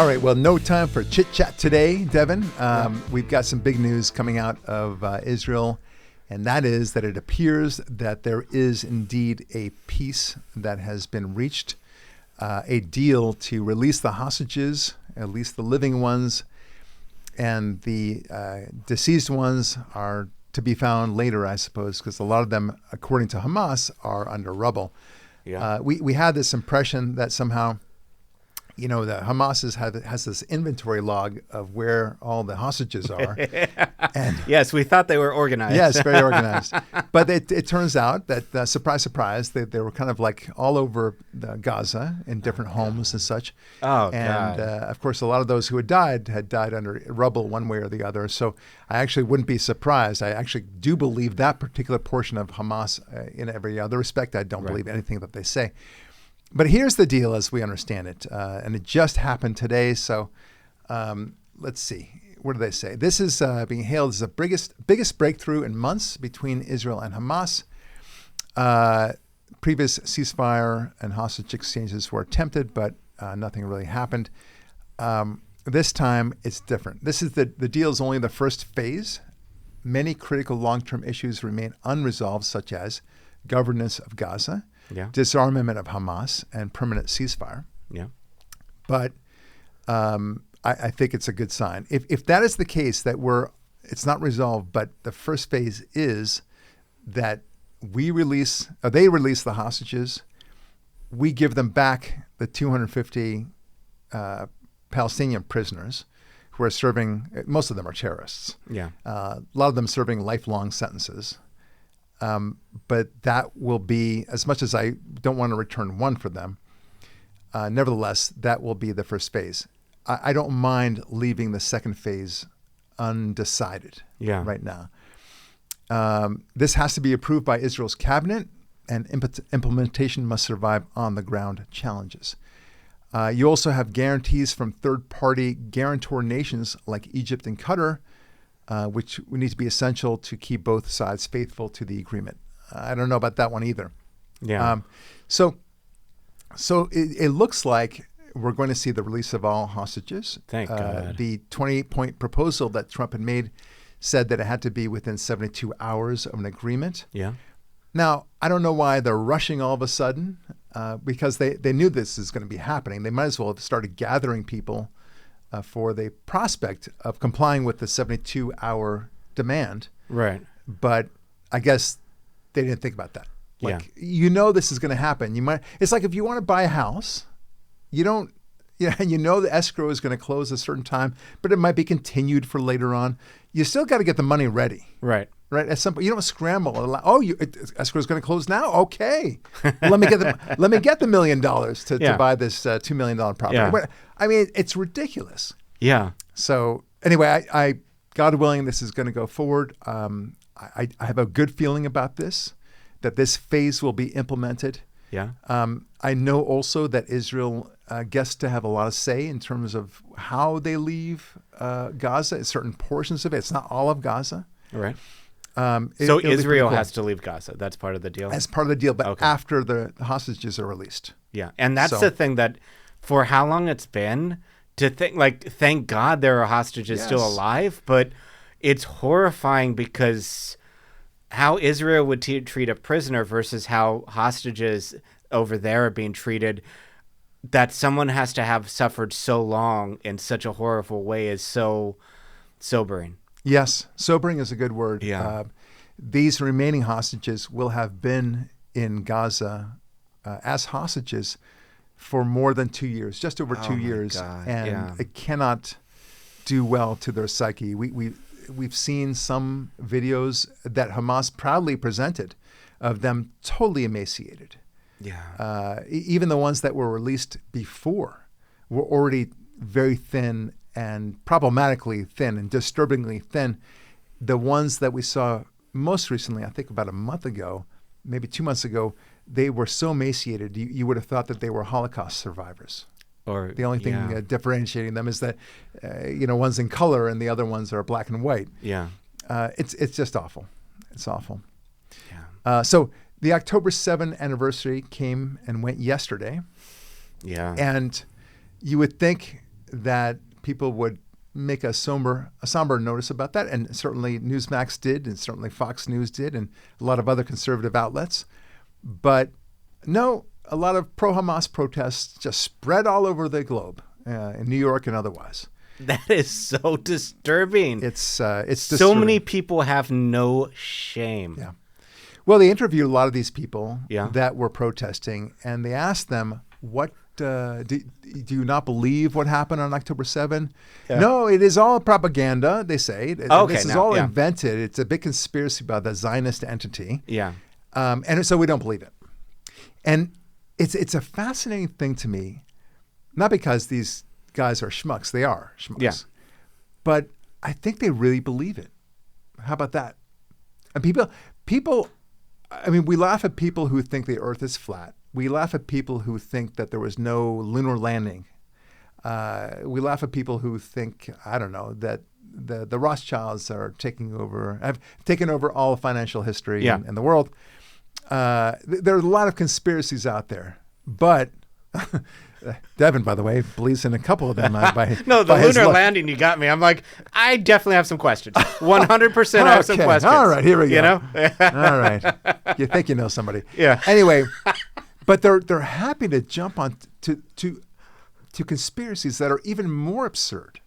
All right, well, no time for chit-chat today, Devin. We've got some big news coming out of Israel, and that is that it appears that there is indeed a peace that has been reached, a deal to release the hostages, at least the living ones, and the deceased ones are to be found later, I suppose, because a lot of them, according to Hamas, are under rubble. Yeah. We had this impression that somehow, you know, the Hamas has this inventory log of where all the hostages are. And yes, we thought they were organized. yes, very organized. But it turns out that, surprise, surprise, they were kind of like all over Gaza in different homes and such. Oh, and, God. of course, a lot of those who had died under rubble one way or the other. So I actually wouldn't be surprised. I actually do believe that particular portion of Hamas in every other respect. I don't believe anything that they say. But here's the deal as we understand it, and it just happened today. So let's see. What do they say? This is being hailed as the biggest breakthrough in months between Israel and Hamas. Previous ceasefire and hostage exchanges were attempted, but nothing really happened. This time, it's different. This is the deal is only the first phase. Many critical long-term issues remain unresolved, such as governance of Gaza, disarmament of Hamas, and permanent ceasefire. Yeah. But I think it's a good sign. If that is the case, that it's not resolved, but the first phase is that they release the hostages, we give them back the 250 Palestinian prisoners who are serving, most of them are terrorists. Yeah. A lot of them serving lifelong sentences. But that will be, as much as I don't want to return one for them, nevertheless, that will be the first phase. I don't mind leaving the second phase undecided right now. This has to be approved by Israel's cabinet, and implementation must survive on-the-ground challenges. You also have guarantees from third-party guarantor nations like Egypt and Qatar, which would need to be essential to keep both sides faithful to the agreement. I don't know about that one either. Yeah. So it looks like we're going to see the release of all hostages. Thank God. The 28-point proposal that Trump had made said that it had to be within 72 hours of an agreement. Yeah. Now, I don't know why they're rushing all of a sudden, because they knew this is going to be happening. They might as well have started gathering people for the prospect of complying with the 72-hour demand. Right. But I guess they didn't think about that. You know this is going to happen. It's like if you want to buy a house, and you know the escrow is going to close a certain time, but it might be continued for later on. You still got to get the money ready. Right. Right. At some point, you don't scramble. Escrow is going to close now. Okay, let me get the $1 million to buy this $2 million property. Yeah. But, I mean, it's ridiculous. Yeah. So anyway, I God willing, this is going to go forward. I have a good feeling about this, that this phase will be implemented. Yeah. I know also that Israel gets to have a lot of say in terms of how they leave Gaza, certain portions of it. It's not all of Gaza. Right. So Israel has to leave Gaza. That's part of the deal? As part of the deal, but after the hostages are released. Yeah. And that's the thing, that for how long it's been, to think, thank God there are hostages still alive, but it's horrifying because how Israel would treat a prisoner versus how hostages over there are being treated, that someone has to have suffered so long in such a horrible way, is so sobering. Yes, sobering is a good word. Yeah. These remaining hostages will have been in Gaza as hostages for more than 2 years, just over 2 years. God. And it cannot do well to their psyche. We've seen some videos that Hamas proudly presented of them totally emaciated. Yeah. Even the ones that were released before were already very thin and problematically thin and disturbingly thin. The ones that we saw most recently, I think about a month ago, maybe 2 months ago, they were so emaciated, you would have thought that they were Holocaust survivors. Or the only thing differentiating them is that, one's in color and the other ones are black and white. Yeah. It's just awful. It's awful. Yeah. So the October 7th anniversary came and went yesterday. Yeah. And you would think that people would make a somber notice about that, and certainly Newsmax did, and certainly Fox News did, and a lot of other conservative outlets. But no, a lot of pro-Hamas protests just spread all over the globe, in New York and otherwise. That is so disturbing. It's so disturbing. many people have no shame. Yeah. Well, they interviewed a lot of these people Yeah. that were protesting, and they asked them, "What do you not believe what happened on October 7? Yeah. No, it is all propaganda, they say. Okay, this is all invented. It's a big conspiracy by the Zionist entity. Yeah. And so we don't believe it. And it's a fascinating thing to me, not because these guys are schmucks. They are schmucks. Yeah. But I think they really believe it. How about that? And people, I mean, we laugh at people who think the earth is flat. We laugh at people who think that there was no lunar landing. We laugh at people who think, I don't know, that the Rothschilds have taken over all of financial history in the world. There are a lot of conspiracies out there, but Devin, by the way, believes in a couple of them. No, the lunar landing, you got me. I'm like, I definitely have some questions. 100% I have some questions. All right, here we go. You know? All right. You think you know somebody. Yeah. Anyway, but they're happy to jump on to conspiracies that are even more absurd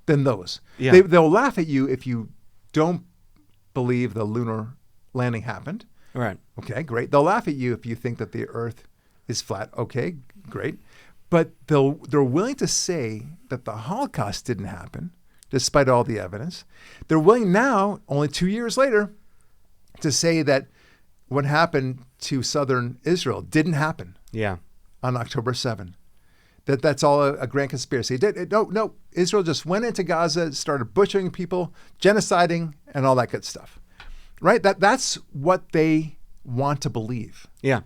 than those. Yeah. They'll laugh at you if you don't believe the lunar landing happened. Right. Okay, great. They'll laugh at you if you think that the earth is flat. Okay, great. But they're willing to say that the Holocaust didn't happen, despite all the evidence. They're willing now, only 2 years later, to say that what happened to southern Israel didn't happen on October 7. That's all a grand conspiracy. No, Israel just went into Gaza, started butchering people, genociding, and all that good stuff. Right? That's what they want to believe. Yeah.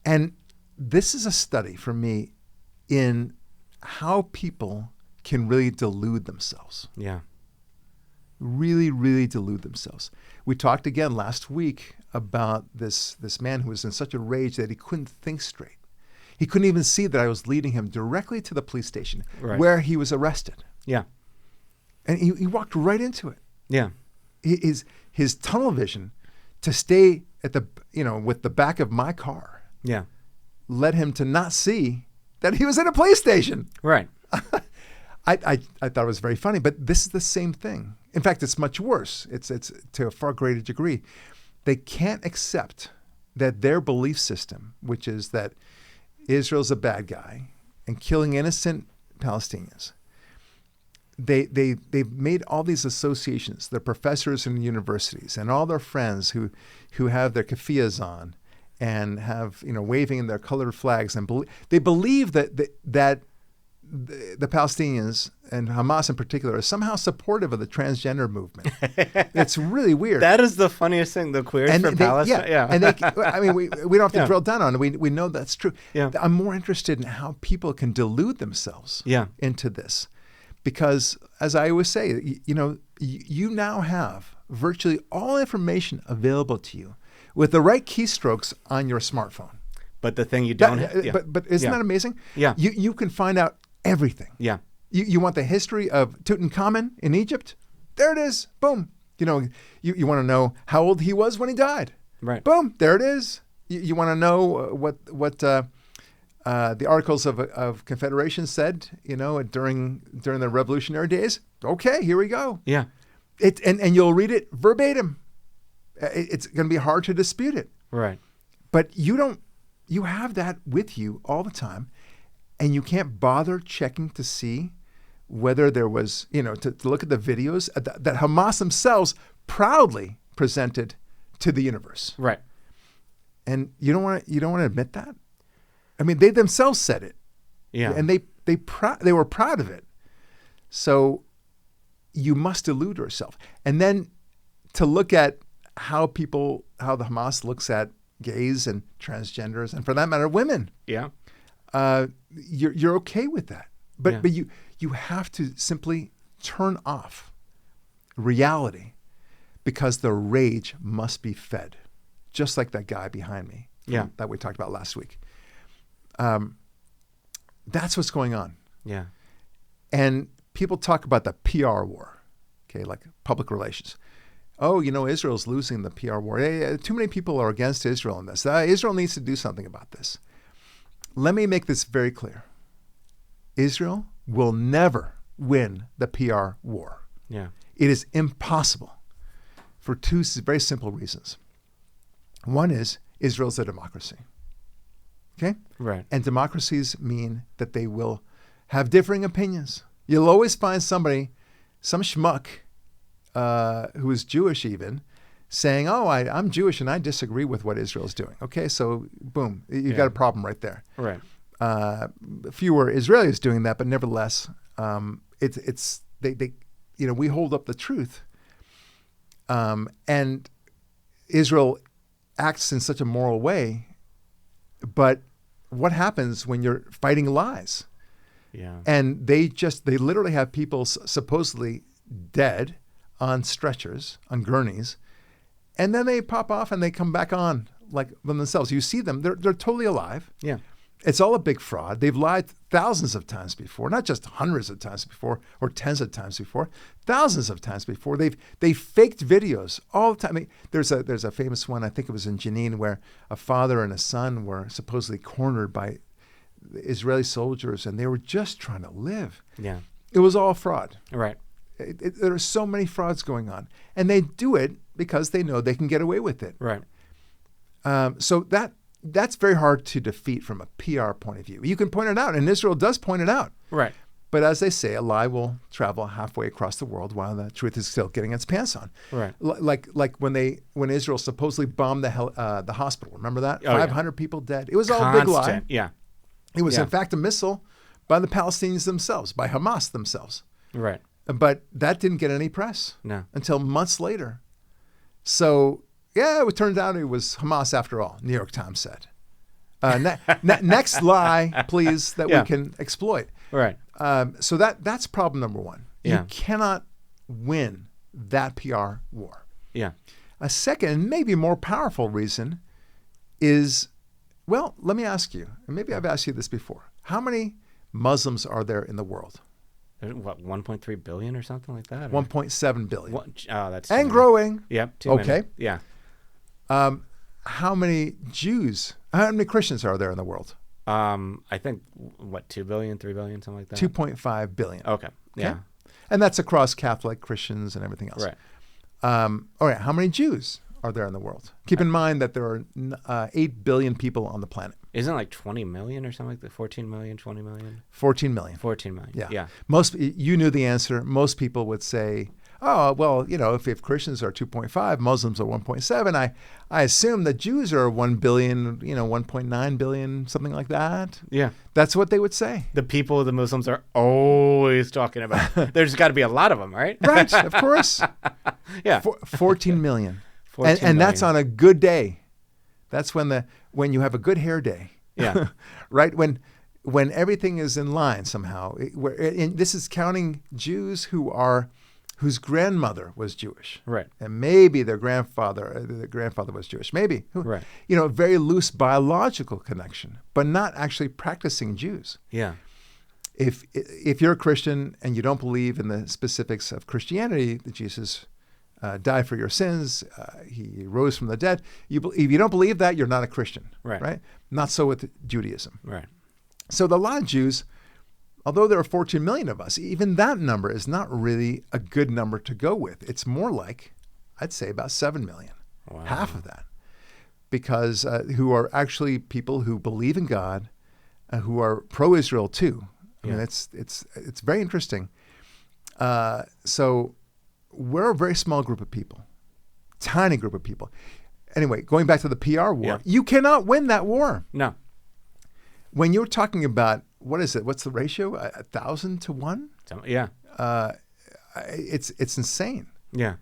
And this is a study for me in how people can really delude themselves. Yeah. Really, really delude themselves. We talked again last week about this man who was in such a rage that he couldn't think straight. He couldn't even see that I was leading him directly to the police station where he was arrested. Yeah. And he walked right into it. Yeah. His tunnel vision to stay at with the back of my car led him to not see that he was in a police station. Right. I thought it was very funny, but this is the same thing. In fact, it's much worse. It's to a far greater degree. They can't accept that their belief system, which is that Israel's a bad guy and killing innocent Palestinians, they've made all these associations, the professors in the universities and all their friends who have their keffiyehs on and have waving their colored flags, and they believe that the Palestinians and Hamas in particular are somehow supportive of the transgender movement. It's really weird. That is the funniest thing. The queers for Palestine. Yeah. And we don't have to drill down on it. We know that's true. Yeah. I'm more interested in how people can delude themselves into this. Because, as I always say, you now have virtually all information available to you with the right keystrokes on your smartphone. But the thing you don't But isn't that amazing? Yeah. You can find out everything. Yeah. You want the history of Tutankhamun in Egypt? There it is. Boom. You want to know how old he was when he died? Right. Boom. There it is. You want to know what the Articles of Confederation said, during the Revolutionary days? Okay, here we go. Yeah. And you'll read it verbatim. It's going to be hard to dispute it. Right. But you have that with you all the time, and you can't bother checking to see whether there was, to look at the videos that Hamas themselves proudly presented to the universe. Right. And you don't want to admit that? I mean, they themselves said it. Yeah. And they were proud of it. So you must delude yourself. And then to look at how the Hamas looks at gays and transgenders, and for that matter, women. Yeah. You're okay with that. But you have to simply turn off reality, because the rage must be fed. Just like that guy behind me that we talked about last week. That's what's going on. Yeah. And people talk about the PR war, okay, like public relations. Oh, Israel's losing the PR war. Too many people are against Israel in this. Israel needs to do something about this. Let me make this very clear. Israel will never win the PR war. Yeah. It is impossible for two very simple reasons. One is Israel's a democracy. Okay? Right. And democracies mean that they will have differing opinions. You'll always find somebody, some schmuck, who is Jewish even, saying, oh, I'm Jewish and I disagree with what Israel's doing. Okay, so boom, you've got a problem right there. Right. Fewer Israelis doing that, but nevertheless, we hold up the truth. And Israel acts in such a moral way, but what happens when you're fighting lies? Yeah. And they literally have people supposedly dead on stretchers, on gurneys, and then they pop off and they come back on like themselves. You see them, they're totally alive. Yeah. It's all a big fraud. They've lied thousands of times before, not just hundreds of times before or tens of times before, thousands of times before. They faked videos all the time. I mean, there's a famous one, I think it was in Jenin, where a father and a son were supposedly cornered by Israeli soldiers, and they were just trying to live. Yeah. It was all fraud. Right. There are so many frauds going on, and they do it because they know they can get away with it. Right. So that's very hard to defeat from a PR point of view. You can point it out, and Israel does point it out. Right. But as they say, a lie will travel halfway across the world while the truth is still getting its pants on. Right. Like when Israel supposedly bombed the hospital. Remember that? Oh, 500 people dead. It was all a big lie. Yeah. It was in fact a missile by the Palestinians themselves, by Hamas themselves. Right. But that didn't get any press until months later. So, it turned out it was Hamas after all, New York Times said. Next lie, please, that we can exploit. Right. So that's problem number one. Yeah. You cannot win that PR war. Yeah. A second, maybe more powerful reason is, well, let me ask you, and maybe I've asked you this before. How many Muslims are there in the world? What, 1.3 billion or something like that? 1.7 billion. That's and growing. Yep. Okay. Yeah. How many how many Christians are there in the world? I think, 2 billion, 3 billion, something like that? 2.5 billion. Okay. Yeah. Okay? And that's across Catholic, Christians, and everything else. Right. All right. How many Jews are there in the world? Keep in mind that there are 8 billion people on the planet. Isn't it like 20 million or something like that? 14 million, 20 million? 14 million. 14 million. Yeah. You knew the answer. Most people would say, oh, well, if Christians are 2.5, Muslims are 1.7, I assume that Jews are 1 billion, 1.9 billion, something like that. Yeah. That's what they would say. The people the Muslims are always talking about. There's got to be a lot of them, right? Right, of course. Yeah. 14 million. 14 and million. that's on a good day. That's when you have a good hair day. Yeah. Right? When everything is in line somehow. And this is counting Jews whose grandmother was Jewish. Right. And maybe their grandfather was Jewish. Maybe. Right. A very loose biological connection, but not actually practicing Jews. Yeah. If you're a Christian and you don't believe in the specifics of Christianity, that Jesus died for your sins, he rose from the dead, if you don't believe that, you're not a Christian. Right. Right? Not so with Judaism. Right. So a lot of Jews, although there are 14 million of us, even that number is not really a good number to go with. It's more like, I'd say, about 7 million, half of that, because who are actually people who believe in God, who are pro-Israel too. I mean, it's very interesting. So we're a very small group of people, tiny group of people. Anyway, going back to the PR war, you cannot win that war. No. When you're talking about, what is it? What's the ratio? 1,000 to 1? Yeah. It's insane. Yeah.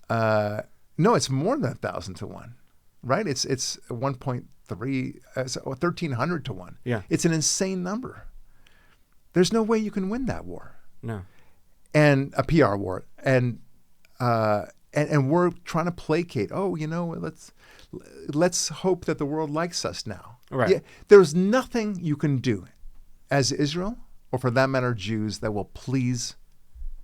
No, it's more than 1,000 to 1, right? It's 1.3, 1,300 to 1. Yeah. It's an insane number. There's no way you can win that war. No. And a PR war. And we're trying to placate. Oh, let's hope that the world likes us now. Right. Yeah, there's nothing you can do as Israel or for that matter, Jews that will please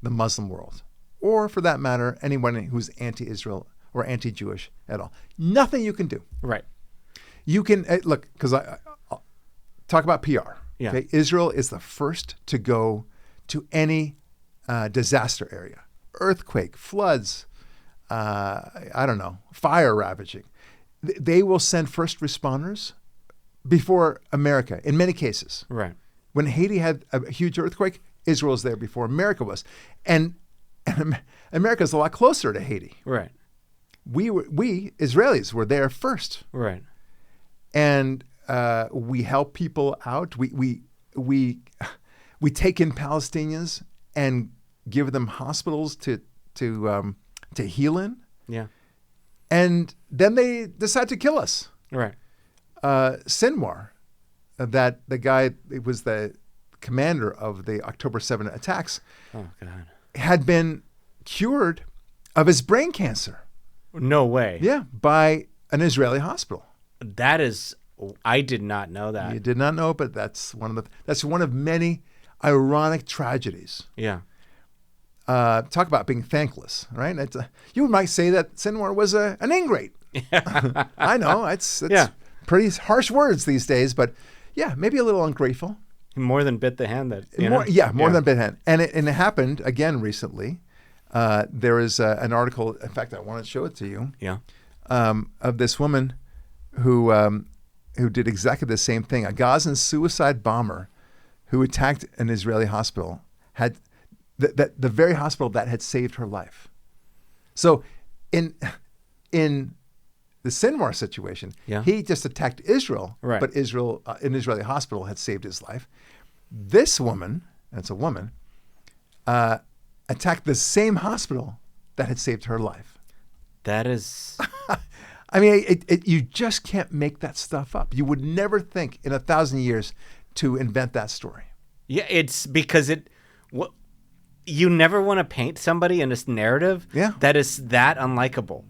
the Muslim world, or for that matter, anyone who's anti-Israel or anti-Jewish at all. Nothing you can do. Right. You can look, because I'll talk about PR. Yeah. Okay? Israel is the first to go to any disaster area, earthquake, floods, I don't know, fire ravaging. They will send first responders before America in many cases. Right. When Haiti had a huge earthquake, Israel was there before America was, and America is a lot closer to Haiti. Right. We Israelis were there first. Right. And we help people out. We take in Palestinians and give them hospitals to heal in. Yeah. And then they decide to kill us. Right. Sinwar, that the guy, it was the commander of the October 7 attacks, Oh God. had been cured of his brain cancer. No way. Yeah, by an Israeli hospital. That is, I did not know that. You did not know, but that's one of many ironic tragedies. Yeah. Talk about being thankless, right? You might say that Sinwar was an ingrate. I know it's pretty harsh words these days, but yeah, maybe a little ungrateful. More than bit the hand that. More than bit hand, and it happened again recently. There is an article. In fact, I want to show it to you. Yeah. Of this woman who did exactly the same thing. A Gazan suicide bomber who attacked an Israeli hospital had the very hospital that had saved her life. So in the Sinwar situation, he just attacked Israel, right. but Israel, an Israeli hospital had saved his life. This woman, and it's a woman, attacked the same hospital that had saved her life. That is... I mean, you just can't make that stuff up. You would never think in 1,000 years to invent that story. Yeah, it's because you never want to paint somebody in this narrative that is that unlikable.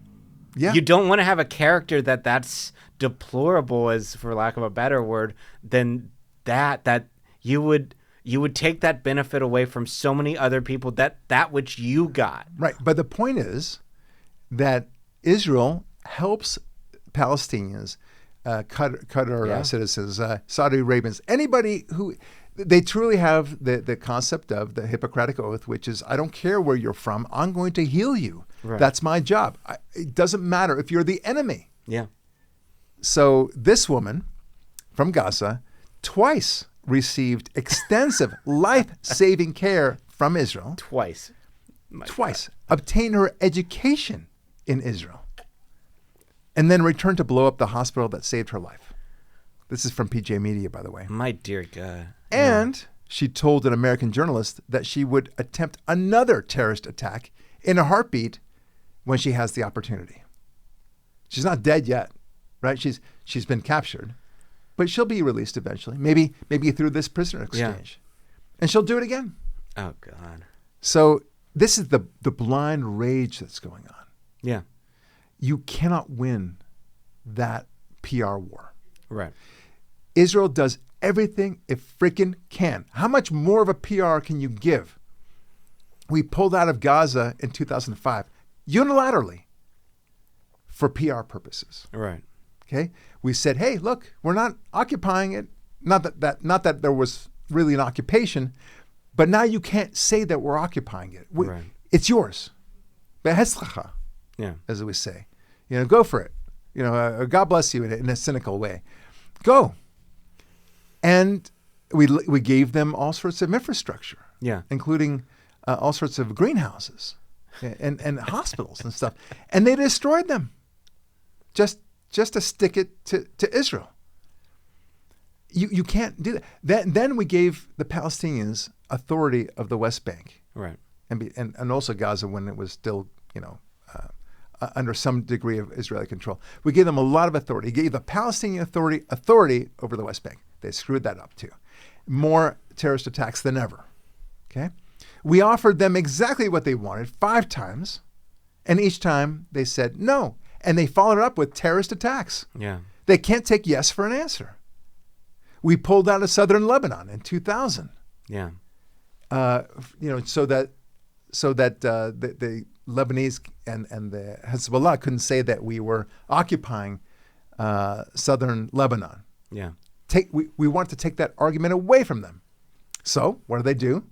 Yeah. You don't want to have a character that's deplorable, as for lack of a better word, than that you would take that benefit away from so many other people that which you got. Right. But the point is that Israel helps Palestinians, Qatar citizens, Saudi Arabians, anybody who they truly have the concept of the Hippocratic Oath, which is, I don't care where you're from, I'm going to heal you. Right. That's my job. It doesn't matter if you're the enemy. Yeah. So this woman from Gaza twice received extensive life-saving care from Israel. Twice. Twice. Obtained her education in Israel. And then returned to blow up the hospital that saved her life. This is from PJ Media, by the way. My dear God. And she told an American journalist that she would attempt another terrorist attack in a heartbeat when she has the opportunity. She's not dead yet, right? She's been captured, but she'll be released eventually. Maybe through this prisoner exchange. And she'll do it again. Oh, God. So this is the blind rage that's going on. Yeah. You cannot win that PR war. Right. Israel does everything it freaking can. How much more of a PR can you give? We pulled out of Gaza in 2005 unilaterally for PR purposes. Right. Okay. We said, hey, look, we're not occupying it. Not that there was really an occupation, but now you can't say that we're occupying it. Right. It's yours. Behetzlacha, as we say. Go for it. God bless you in a cynical way. Go. And we gave them all sorts of infrastructure, including all sorts of greenhouses and hospitals and stuff. And they destroyed them just to stick it to Israel. You can't do that. Then we gave the Palestinians authority of the West Bank, right, and also Gaza when it was still under some degree of Israeli control. We gave them a lot of authority. We gave the Palestinian authority over the West Bank. They screwed that up too. More terrorist attacks than ever. Okay, we offered them exactly what they wanted 5 times, and each time they said no, and they followed it up with terrorist attacks. Yeah, they can't take yes for an answer. We pulled out of southern Lebanon in 2000. Yeah. So that the Lebanese and the Hezbollah couldn't say that we were occupying southern Lebanon. Yeah. We want to take that argument away from them. So what do?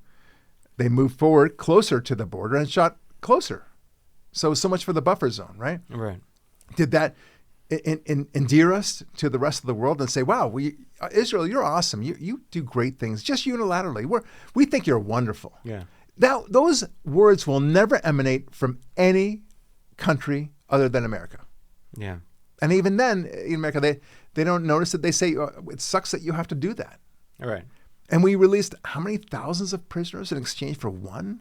They moved forward closer to the border and shot closer. So much for the buffer zone, right? Right. Did that endear us to the rest of the world and say, wow, Israel, you're awesome. You do great things just unilaterally. We think you're wonderful. Yeah. Now, those words will never emanate from any country other than America. Yeah. And even then, in America, they don't notice it. They say, it sucks that you have to do that. All right. And we released how many thousands of prisoners in exchange for one?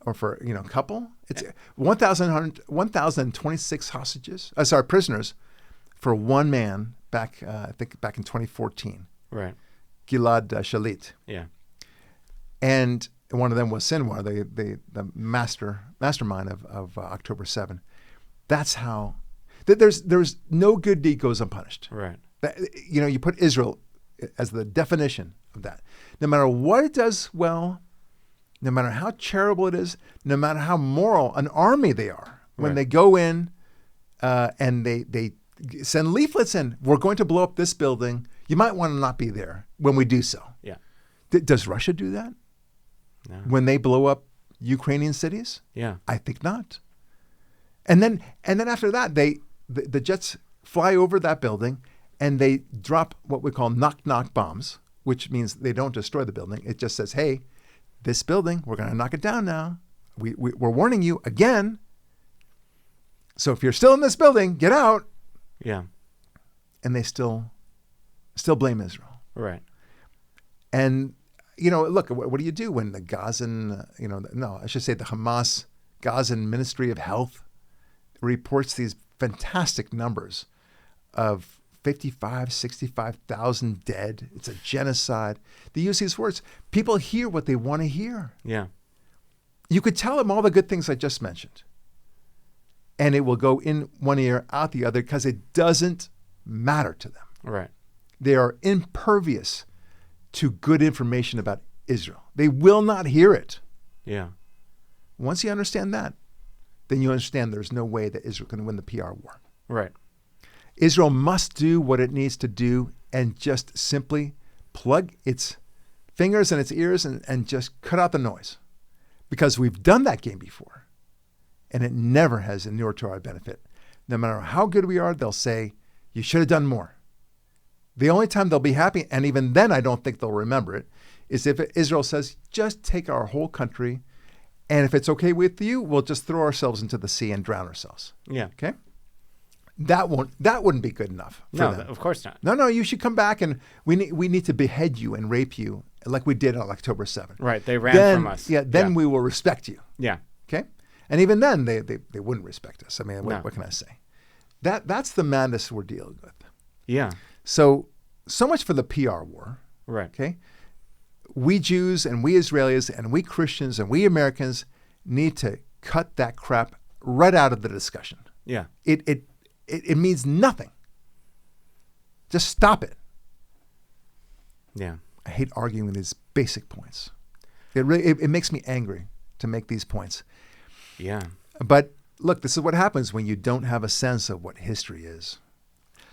Or for a couple? It's 1,026 prisoners for one man back, I think back in 2014. Right. Gilad Shalit. Yeah. And one of them was Sinwar, the mastermind of October 7. That's how. There's no good deed goes unpunished. Right. You put Israel as the definition of that. No matter what it does well, no matter how charitable it is, no matter how moral an army they are, when they go in and they send leaflets in, we're going to blow up this building. You might want to not be there when we do so. Yeah. Does Russia do that? No. When they blow up Ukrainian cities? Yeah. I think not. And then after that, the jets fly over that building and they drop what we call knock-knock bombs, which means they don't destroy the building. It just says, hey, this building, we're going to knock it down now. We're warning you again. So if you're still in this building, get out. Yeah. And they still blame Israel. Right. And, look, what do you do when the Gazan, I should say the Hamas Gazan Ministry of Health reports these fantastic numbers of 65,000 dead. It's a genocide. They use these words. People hear what they want to hear. Yeah. You could tell them all the good things I just mentioned, and it will go in one ear, out the other, because it doesn't matter to them. Right. They are impervious to good information about Israel. They will not hear it. Yeah. Once you understand that, then you understand there's no way that Israel can win the PR war. Right. Israel must do what it needs to do and just simply plug its fingers in its ears and just cut out the noise. Because we've done that game before, and it never has inured to our benefit. No matter how good we are, they'll say, you should have done more. The only time they'll be happy, and even then I don't think they'll remember it, is if Israel says, just take our whole country, and if it's okay with you, we'll just throw ourselves into the sea and drown ourselves. Yeah. Okay? That wouldn't be good enough for them. Of course not. No, you should come back, and we need to behead you and rape you like we did on October 7th. Right. They ran from us. Yeah, then we will respect you. Yeah. Okay? And even then, they wouldn't respect us. I mean, what can I say? That's the madness we're dealing with. Yeah. So much for the PR war. Right. Okay? We Jews and we Israelis and we Christians and we Americans need to cut that crap right out of the discussion. Yeah. It means nothing. Just stop it. Yeah. I hate arguing these basic points. It makes me angry to make these points. Yeah. But look, this is what happens when you don't have a sense of what history is.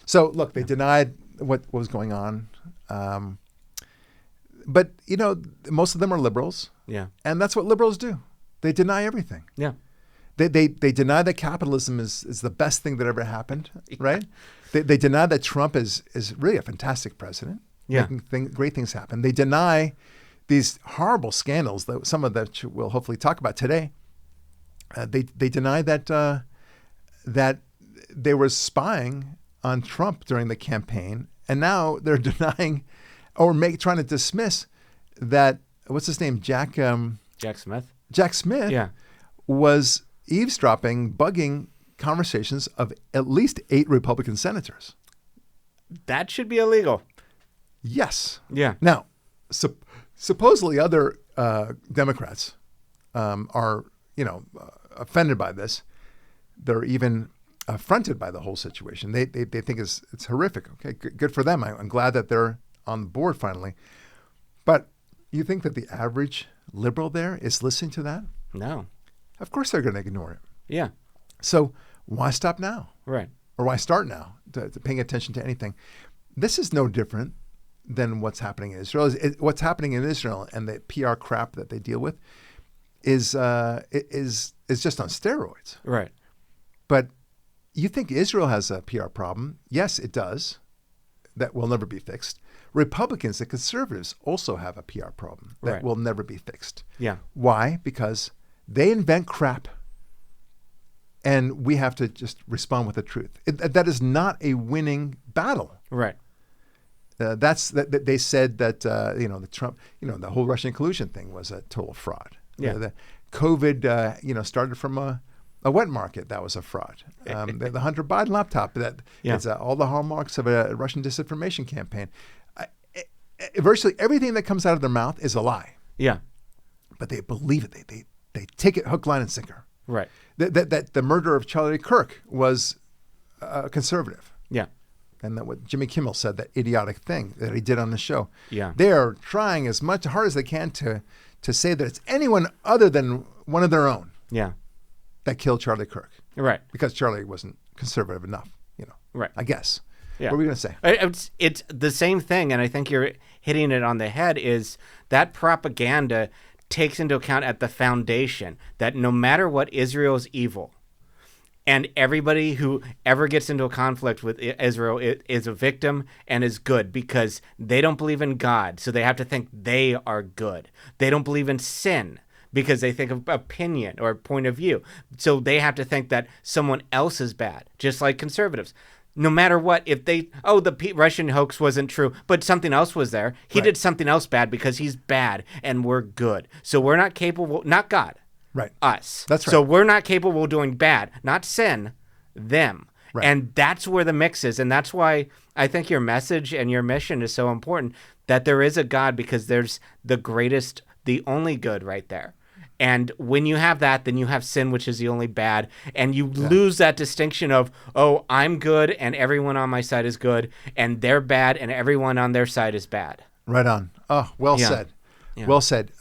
So look, they denied what was going on. But, most of them are liberals. Yeah. And that's what liberals do. They deny everything. Yeah. They deny that capitalism is the best thing that ever happened, right? They deny that Trump is really a fantastic president, making great things happen. They deny these horrible scandals, that some of that we'll hopefully talk about today. They deny that they were spying on Trump during the campaign, and now they're denying or trying to dismiss that, what's his name, Jack Smith? Jack Smith was eavesdropping, bugging conversations of at least 8 Republican senators. That should be illegal. Yes. Yeah. Now, supposedly other Democrats are, offended by this. They're even affronted by the whole situation. They think it's horrific. Okay, good for them. I'm glad that they're on board finally. But You think that the average liberal there is listening to that? No. Of course they're going to ignore it. Yeah. So why stop now? Right. Or why start now to paying attention to anything? This is no different than what's happening in Israel. What's happening in Israel and the PR crap that they deal with is just on steroids. Right. But you think Israel has a PR problem? Yes, it does. That will never be fixed. Republicans and conservatives also have a PR problem that will never be fixed. Yeah. Why? Because they invent crap, and we have to just respond with the truth. That is not a winning battle. Right. They said that the Trump, the whole Russian collusion thing was a total fraud. Yeah. The COVID, started from a wet market. That was a fraud. The Hunter Biden laptop, it's all the hallmarks of a Russian disinformation campaign. Virtually everything that comes out of their mouth is a lie. Yeah. But they believe it. They take it hook, line, and sinker. Right. That the murder of Charlie Kirk was conservative. Yeah. And that what Jimmy Kimmel said, that idiotic thing that he did on the show. Yeah. They are trying as hard as they can to say that it's anyone other than one of their own. Yeah. That killed Charlie Kirk. Right. Because Charlie wasn't conservative enough, Right. I guess. Yeah. What are we going to say? It's the same thing, and I think you're hitting it on the head, is that propaganda takes into account at the foundation that no matter what, Israel is evil. And everybody who ever gets into a conflict with Israel is a victim and is good because they don't believe in God, so they have to think they are good. They don't believe in sin because they think of opinion or point of view. So they have to think that someone else is bad, just like conservatives. No matter what, if the Russian hoax wasn't true, but something else was there, he did something else bad because he's bad and we're good. So we're not capable, not God. Right. Us. That's right. So we're not capable of doing bad, not sin, them. Right. And that's where the mix is. And that's why I think your message and your mission is so important, that there is a God, because there's the greatest, the only good right there. And when you have that, then you have sin, which is the only bad. And you lose that distinction of, oh, I'm good and everyone on my side is good, and they're bad and everyone on their side is bad. Right on. Oh, well said. Yeah. Well said.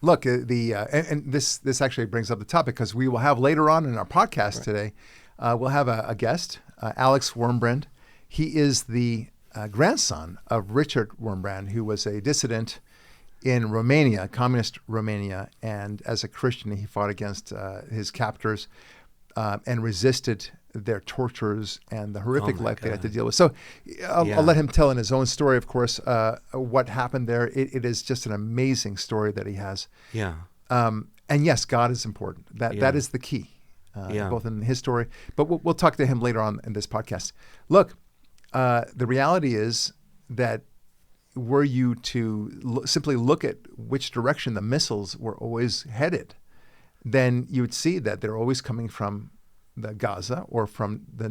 Look, and this actually brings up the topic, because we will have later on in our podcast today, we'll have a guest, Alex Wurmbrand. He is the grandson of Richard Wurmbrand, who was a dissident in Romania, communist Romania, and as a Christian, he fought against his captors and resisted their tortures and the horrific life they had to deal with. So I'll let him tell in his own story, of course, what happened there. It is just an amazing story that he has. Yeah. And yes, God is important. That is the key, both in his story. But we'll talk to him later on in this podcast. Look, the reality is that were you to simply look at which direction the missiles were always headed, then you would see that they're always coming from the Gaza or from the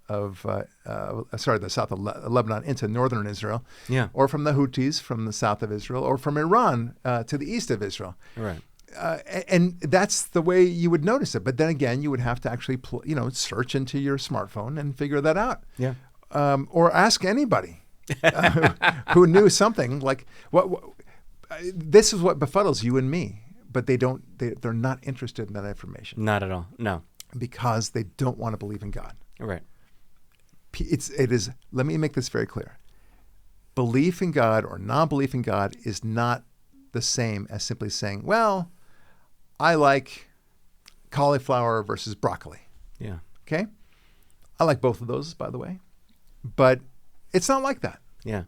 the south of Lebanon into northern Israel, or from the Houthis from the south of Israel, or from Iran to the east of Israel. Right. And that's the way you would notice it. But then again, you would have to actually, search into your smartphone and figure that out. Yeah. Or ask anybody who knew something like what. This is what befuddles you and me. But they're not interested in that information. Not at all. No. Because they don't want to believe in God. Right. It is. Let me make this very clear. Belief in God or non-belief in God is not the same as simply saying, well, I like cauliflower versus broccoli. Yeah. Okay? I like both of those, by the way. But it's not like that. Yeah.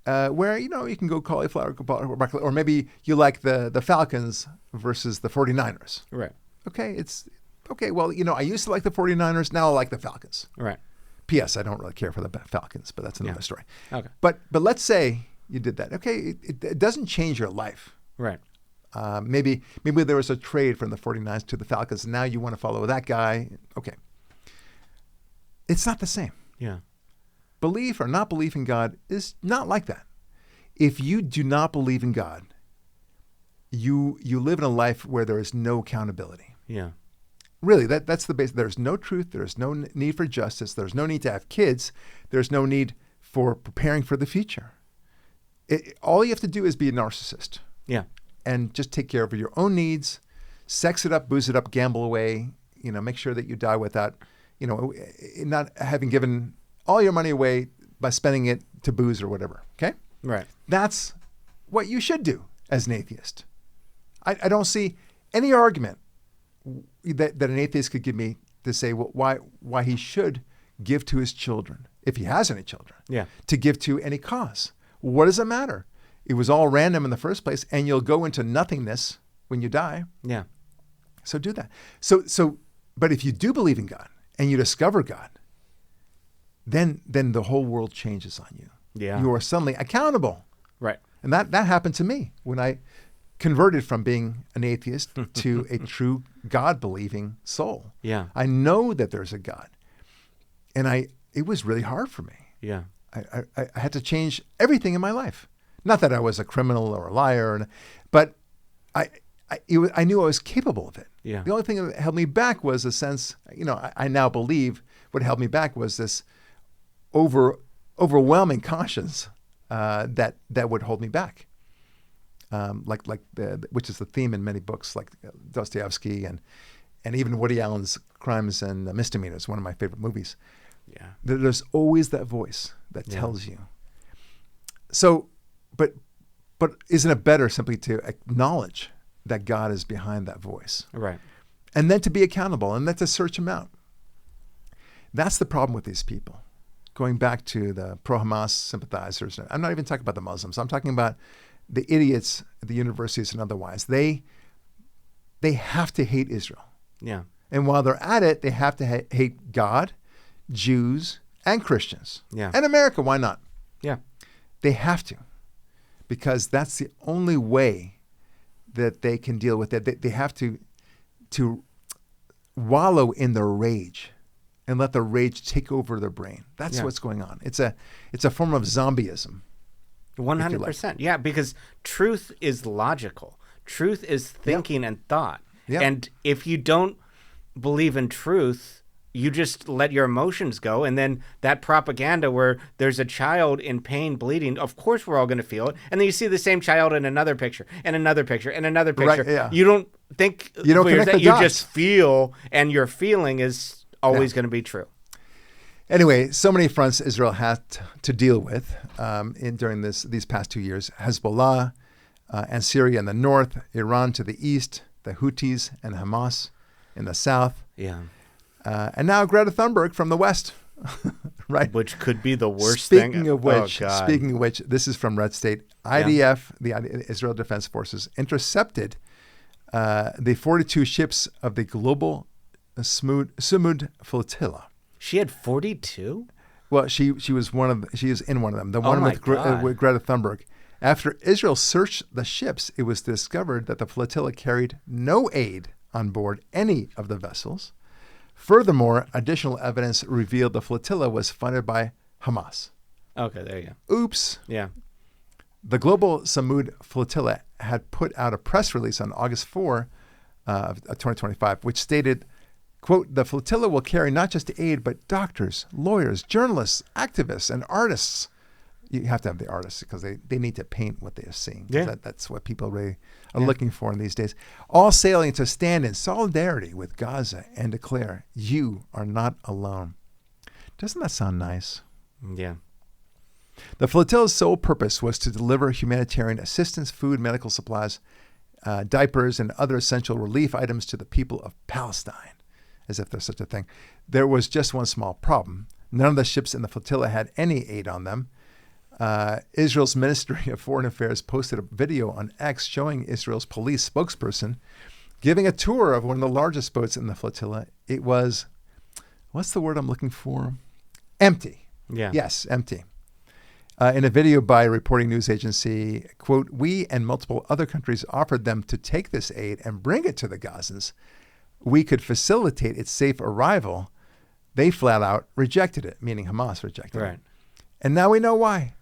Where, you can go cauliflower or broccoli, or maybe you like the Falcons versus the 49ers. Right. Okay, well, I used to like the 49ers, now I like the Falcons. Right. P.S. I don't really care for the Falcons, but that's another story. Okay. But let's say you did that. Okay, it doesn't change your life. Right. Maybe there was a trade from the 49ers to the Falcons, and now you want to follow that guy. Okay. It's not the same. Yeah. Belief or not belief in God is not like that. If you do not believe in God, you live in a life where there is no accountability. Yeah. Really, that's the base. There's no truth. There's no need for justice. There's no need to have kids. There's no need for preparing for the future. All you have to do is be a narcissist. Yeah. And just take care of your own needs, sex it up, booze it up, gamble away, make sure that you die without, not having given all your money away by spending it to booze or whatever. Okay? Right. That's what you should do as an atheist. I don't see any argument that an atheist could give me to say why he should give to his children, if he has any children, to give to any cause. What does it matter? It was all random in the first place, and you'll go into nothingness when you die. Yeah. So do that. But if you do believe in God and you discover God, then the whole world changes on you. Yeah. You are suddenly accountable. Right. And that happened to me when I converted from being an atheist to a true God-believing soul. Yeah. I know that there's a God. And it was really hard for me. Yeah. I had to change everything in my life. Not that I was a criminal or a liar, but I knew I was capable of it. Yeah. The only thing that held me back was a sense, I now believe what held me back was this overwhelming conscience that would hold me back. Which is the theme in many books like Dostoevsky and even Woody Allen's Crimes and Misdemeanors, one of my favorite movies. Yeah. There's always that voice that tells you. So, but isn't it better simply to acknowledge that God is behind that voice? Right. And then to be accountable and then to search him out. That's the problem with these people. Going back to the pro-Hamas sympathizers, I'm not even talking about the Muslims. I'm talking about the idiots at the universities and otherwise. They have to hate Israel. Yeah. And while they're at it, they have to hate God, Jews, and Christians. Yeah. And America, why not? Yeah. They have to. Because that's the only way that they can deal with it. They have to wallow in their rage and let the rage take over their brain. That's what's going on. It's a form of zombieism. 100%. Yeah, because truth is logical. Truth is thinking and thought. Yep. And if you don't believe in truth, you just let your emotions go. And then that propaganda where there's a child in pain, bleeding, of course we're all going to feel it. And then you see the same child in another picture, and another picture, and another picture. Right, yeah. You don't think you don't connect the you dots. just feel, and your feeling is always going to be true. Anyway, so many fronts Israel had to deal with during these past 2 years. Hezbollah and Syria in the north, Iran to the east, the Houthis and Hamas in the south. Yeah. And now Greta Thunberg from the west, right? Which could be the worst thing. Speaking of which, this is from Red State. IDF, the Israel Defense Forces, intercepted the 42 ships of the global Sumud flotilla. She had 42? Well, she is in one of them. The one with Greta Thunberg. After Israel searched the ships, it was discovered that the flotilla carried no aid on board any of the vessels. Furthermore, additional evidence revealed the flotilla was funded by Hamas. Okay, there you go. Oops. Yeah. The global Samud flotilla had put out a press release on August 4 of 2025, which stated, quote, the flotilla will carry not just aid, but doctors, lawyers, journalists, activists, and artists. You have to have the artists because they need to paint what they are seeing. Yeah. That's what people really are looking for in these days. All sailing to stand in solidarity with Gaza and declare, you are not alone. Doesn't that sound nice? Yeah. The flotilla's sole purpose was to deliver humanitarian assistance, food, medical supplies, diapers, and other essential relief items to the people of Palestine, as if there's such a thing. There was just one small problem. None of the ships in the flotilla had any aid on them. Israel's Ministry of Foreign Affairs posted a video on X showing Israel's police spokesperson giving a tour of one of the largest boats in the flotilla. It was, what's the word I'm looking for? Empty. Yeah. Yes, empty. In a video by a reporting news agency, quote, we and multiple other countries offered them to take this aid and bring it to the Gazans. We could facilitate its safe arrival. They flat out rejected it, meaning Hamas rejected it. And now we know why.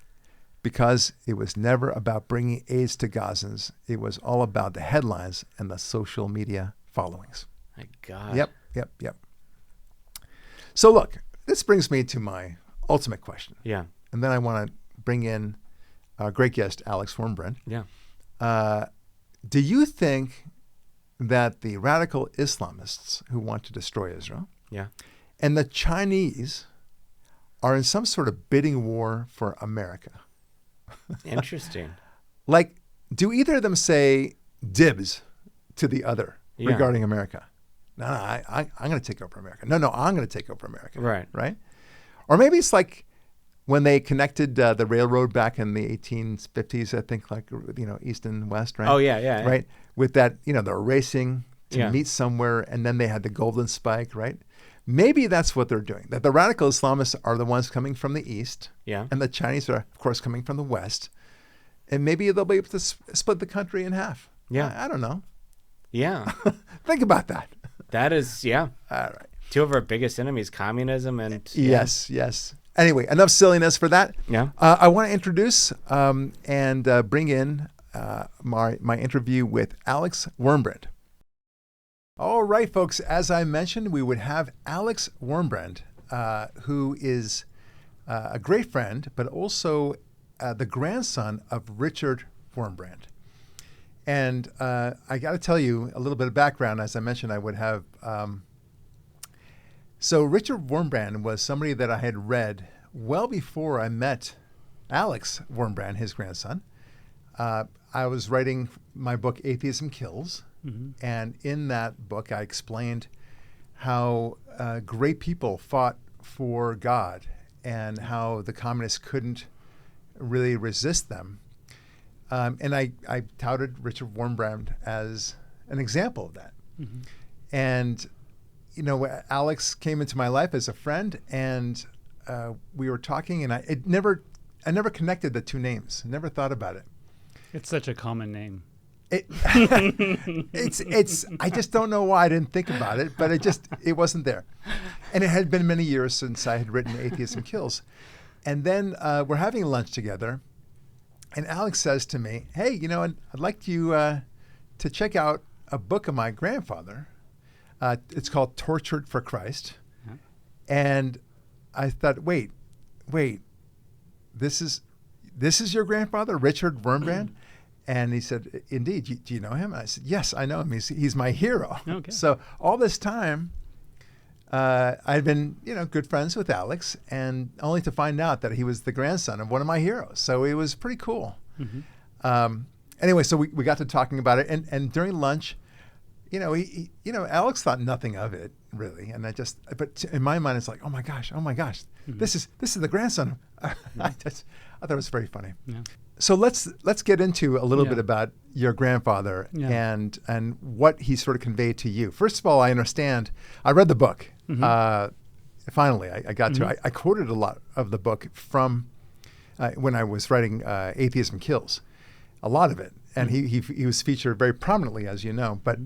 Because it was never about bringing aids to Gazans. It was all about the headlines and the social media followings. My God. Yep. So look, this brings me to my ultimate question. Yeah. And then I want to bring in great guest, Alex Wurmbrand. Yeah. Do you think that the radical Islamists who want to destroy Israel and the Chinese are in some sort of bidding war for America? Interesting. Like, do either of them say dibs to the other regarding America? No, I'm going to take over America. No, I'm going to take over America. Right? Or maybe it's like when they connected the railroad back in the 1850s, I think, like, east and west, right? Oh, yeah. Right? With that, they're racing to meet somewhere, and then they had the golden spike, right? Maybe that's what they're doing, that the radical Islamists are the ones coming from the east, and the Chinese are, of course, coming from the west, and maybe they'll be able to split the country in half. I don't know. Yeah. Think about that. That is, All right. Two of our biggest enemies, communism and... Yes. Anyway, enough silliness for that. Yeah. I want to introduce and bring in my interview with Alex Wurmbrand. All right, folks. As I mentioned, we would have Alex Wurmbrand, who is a great friend, but also the grandson of Richard Wurmbrand. And I got to tell you a little bit of background. As I mentioned, I would have... So Richard Wurmbrand was somebody that I had read well before I met Alex Wurmbrand, his grandson. I was writing my book, Atheism Kills. And in that book, I explained how great people fought for God and how the communists couldn't really resist them. And I touted Richard Wurmbrand as an example of that. And Alex came into my life as a friend, and we were talking, and I never connected the two names. I never thought about it. It's such a common name. It's I just don't know why I didn't think about it, but it wasn't there. And it had been many years since I had written Atheism Kills. And then we're having lunch together, and Alex says to me, "Hey, I'd like you to check out a book of my grandfather. It's called Tortured for Christ." And I thought, wait, this is your grandfather, Richard Wurmbrand? And he said, "Indeed. Do you know him?" I said, "Yes, I know him. He's my hero." Okay. So all this time, I'd been, good friends with Alex, and only to find out that he was the grandson of one of my heroes. So it was pretty cool. Anyway, so we got to talking about it, and during lunch, Alex thought nothing of it really, and but in my mind, it's like, oh my gosh, this is the grandson. I thought it was very funny. Yeah. So let's get into a little bit about your grandfather and what he sort of conveyed to you. First of all, I understand. I read the book. Finally, I got to. I quoted a lot of the book from when I was writing Atheism Kills, a lot of it, and he was featured very prominently, as you know. But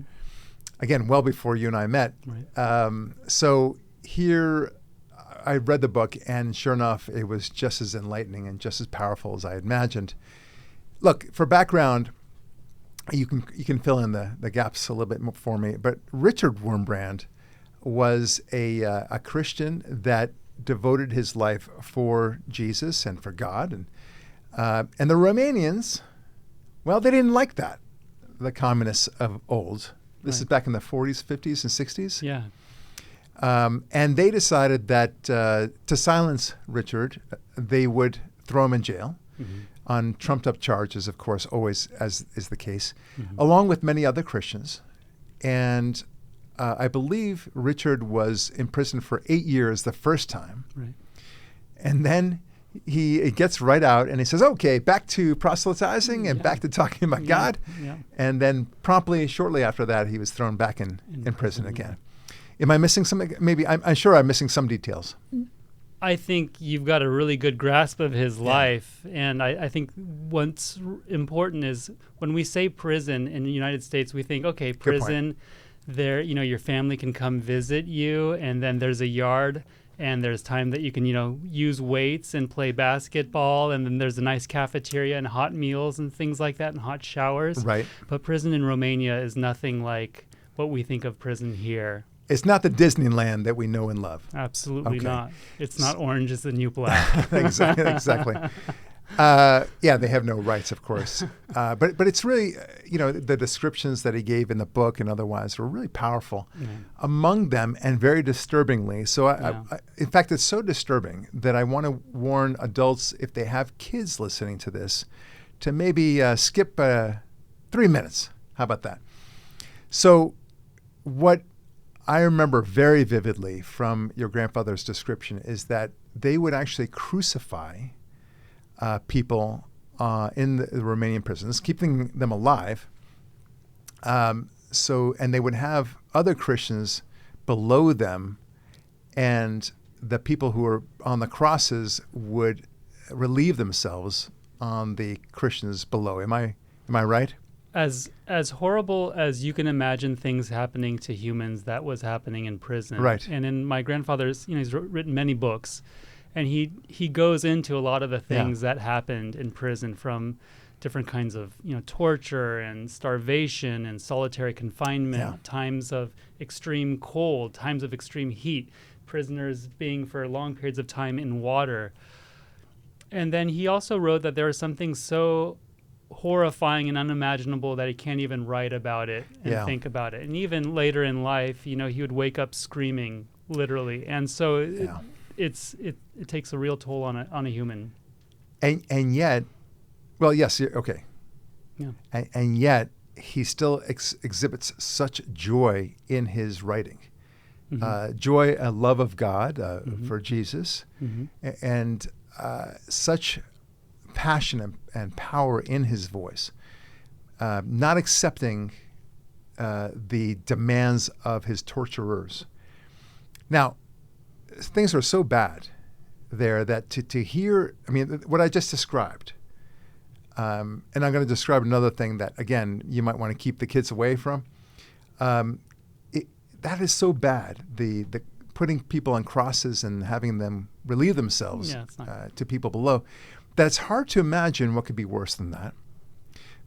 again, well before you and I met. Right. So here, I read the book, and sure enough, it was just as enlightening and just as powerful as I imagined. Look, for background, you can fill in the gaps a little bit more for me. But Richard Wurmbrand was a Christian that devoted his life for Jesus and for God, and the Romanians, well, they didn't like that. The communists of old. This is back in the 40s, 50s, and 60s. Yeah. And they decided that to silence Richard, they would throw him in jail on trumped-up charges, of course, always as is the case, along with many other Christians. And I believe Richard was imprisoned for 8 years the first time. Right. And then he gets right out, and he says, okay, back to proselytizing and back to talking about God. Yeah. And then promptly, shortly after that, he was thrown back in prison again. Am I missing something? Maybe I'm sure I'm missing some details. I think you've got a really good grasp of his life. And I think what's important is when we say prison in the United States, we think, okay, prison, there, your family can come visit you, and then there's a yard, and there's time that you can, use weights and play basketball, and then there's a nice cafeteria and hot meals and things like that and hot showers. Right. But prison in Romania is nothing like what we think of prison here. It's not the Disneyland that we know and love. Absolutely not. It's not Orange is the New Black. Exactly. Yeah, they have no rights, of course. But it's really, the descriptions that he gave in the book and otherwise were really powerful. Among them, and very disturbingly. So, in fact, it's so disturbing that I want to warn adults, if they have kids listening to this, to maybe skip 3 minutes. How about that? So, what I remember very vividly from your grandfather's description is that they would actually crucify people in the Romanian prisons, keeping them alive. And they would have other Christians below them, and the people who were on the crosses would relieve themselves on the Christians below. Am I right? As horrible as you can imagine things happening to humans, that was happening in prison. Right. And in my grandfather's, he's written many books, and he goes into a lot of the things that happened in prison, from different kinds of torture and starvation and solitary confinement, times of extreme cold, times of extreme heat, prisoners being for long periods of time in water. And then he also wrote that there was something so horrifying and unimaginable that he can't even write about it and think about it. And even later in life, he would wake up screaming, literally. And so it takes a real toll on a human. And yet, well, yes, okay. Yeah. And yet he still exhibits such joy in his writing. Joy, a love of God for Jesus, and such passion and power in his voice, not accepting the demands of his torturers. Now, things are so bad there that to hear, what I just described, and I'm going to describe another thing that, again, you might want to keep the kids away from. That is so bad, the putting people on crosses and having them relieve themselves to people below, that it's hard to imagine what could be worse than that.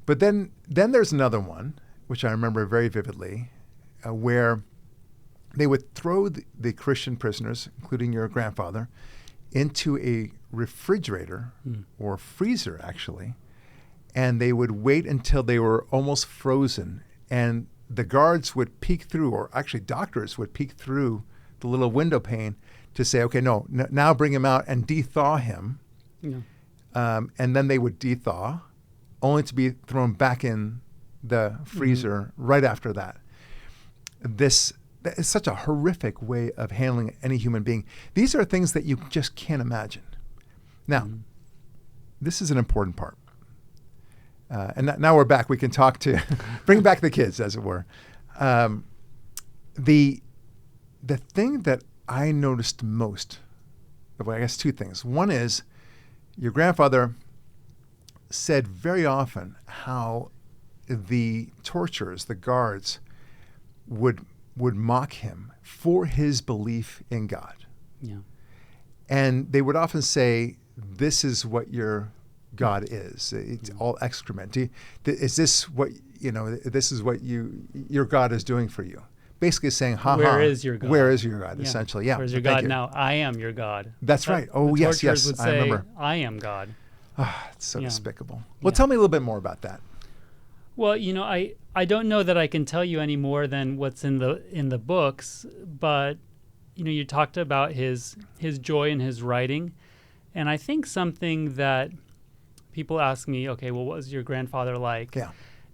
But then there's another one, which I remember very vividly, where they would throw the Christian prisoners, including your grandfather, into a refrigerator or freezer, actually, and they would wait until they were almost frozen, and the guards would peek through, or actually doctors would peek through the little window pane to say, okay, now bring him out and de-thaw him. Yeah. And then they would de-thaw, only to be thrown back in the freezer right after that. That is such a horrific way of handling any human being. These are things that you just can't imagine. Now, this is an important part. And now we're back. We can talk to, bring back the kids, as it were. The thing that I noticed most, well, I guess two things. One is, your grandfather said very often how the torturers, the guards, would mock him for his belief in God. Yeah. And they would often say, this is what your God is. It's all excrement. Is this what, this is what your God is doing for you? Basically saying, where is your God? Where is your God, essentially. Yeah. Where's your God now? I am your God. That's right. Oh, yes. Would say, I remember. I am God. It's so despicable. Well, tell me a little bit more about that. Well, I don't know that I can tell you any more than what's in the books, but you talked about his joy in his writing, and I think something that people ask me, okay, well, what was your grandfather like? Yeah.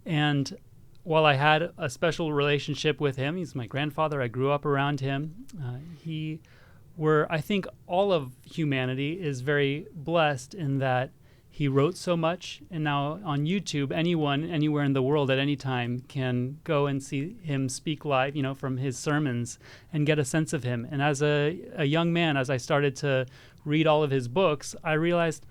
And while I had a special relationship with him, he's my grandfather, I grew up around him, I think all of humanity is very blessed in that he wrote so much, and now on YouTube, anyone, anywhere in the world at any time can go and see him speak live, from his sermons and get a sense of him. And as a young man, as I started to read all of his books, I realized,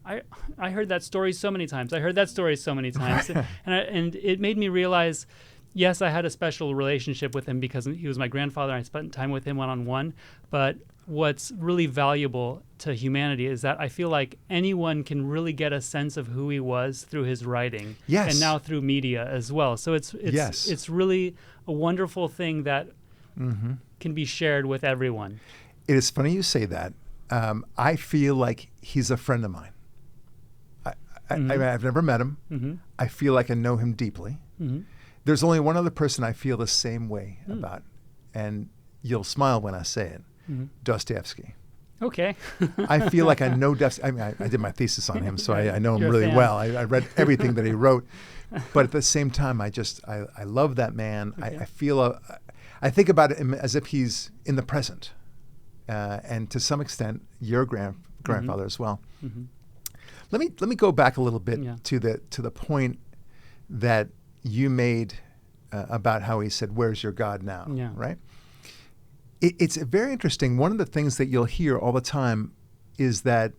I heard that story so many times. I heard that story so many times. and it made me realize, yes, I had a special relationship with him because he was my grandfather and I spent time with him one-on-one. But what's really valuable to humanity is that I feel like anyone can really get a sense of who he was through his writing. Yes. And now through media as well. So it's really a wonderful thing that can be shared with everyone. It is funny you say that. I feel like he's a friend of mine. I've never met him. Mm-hmm. I feel like I know him deeply. Mm-hmm. There's only one other person I feel the same way about, and you'll smile when I say it, Dostoevsky. Okay. I feel like I know Dostoevsky. I mean, I did my thesis on him, so I know him You're a really fan. well. I read everything that he wrote, but at the same time, I love that man. Okay. I think about him as if he's in the present, and to some extent, your grandfather as well. Mm-hmm. Let me go back a little bit Yeah. to the point that you made about how he said, "Where's your God now?" Yeah. Right? It's very interesting. One of the things that you'll hear all the time is that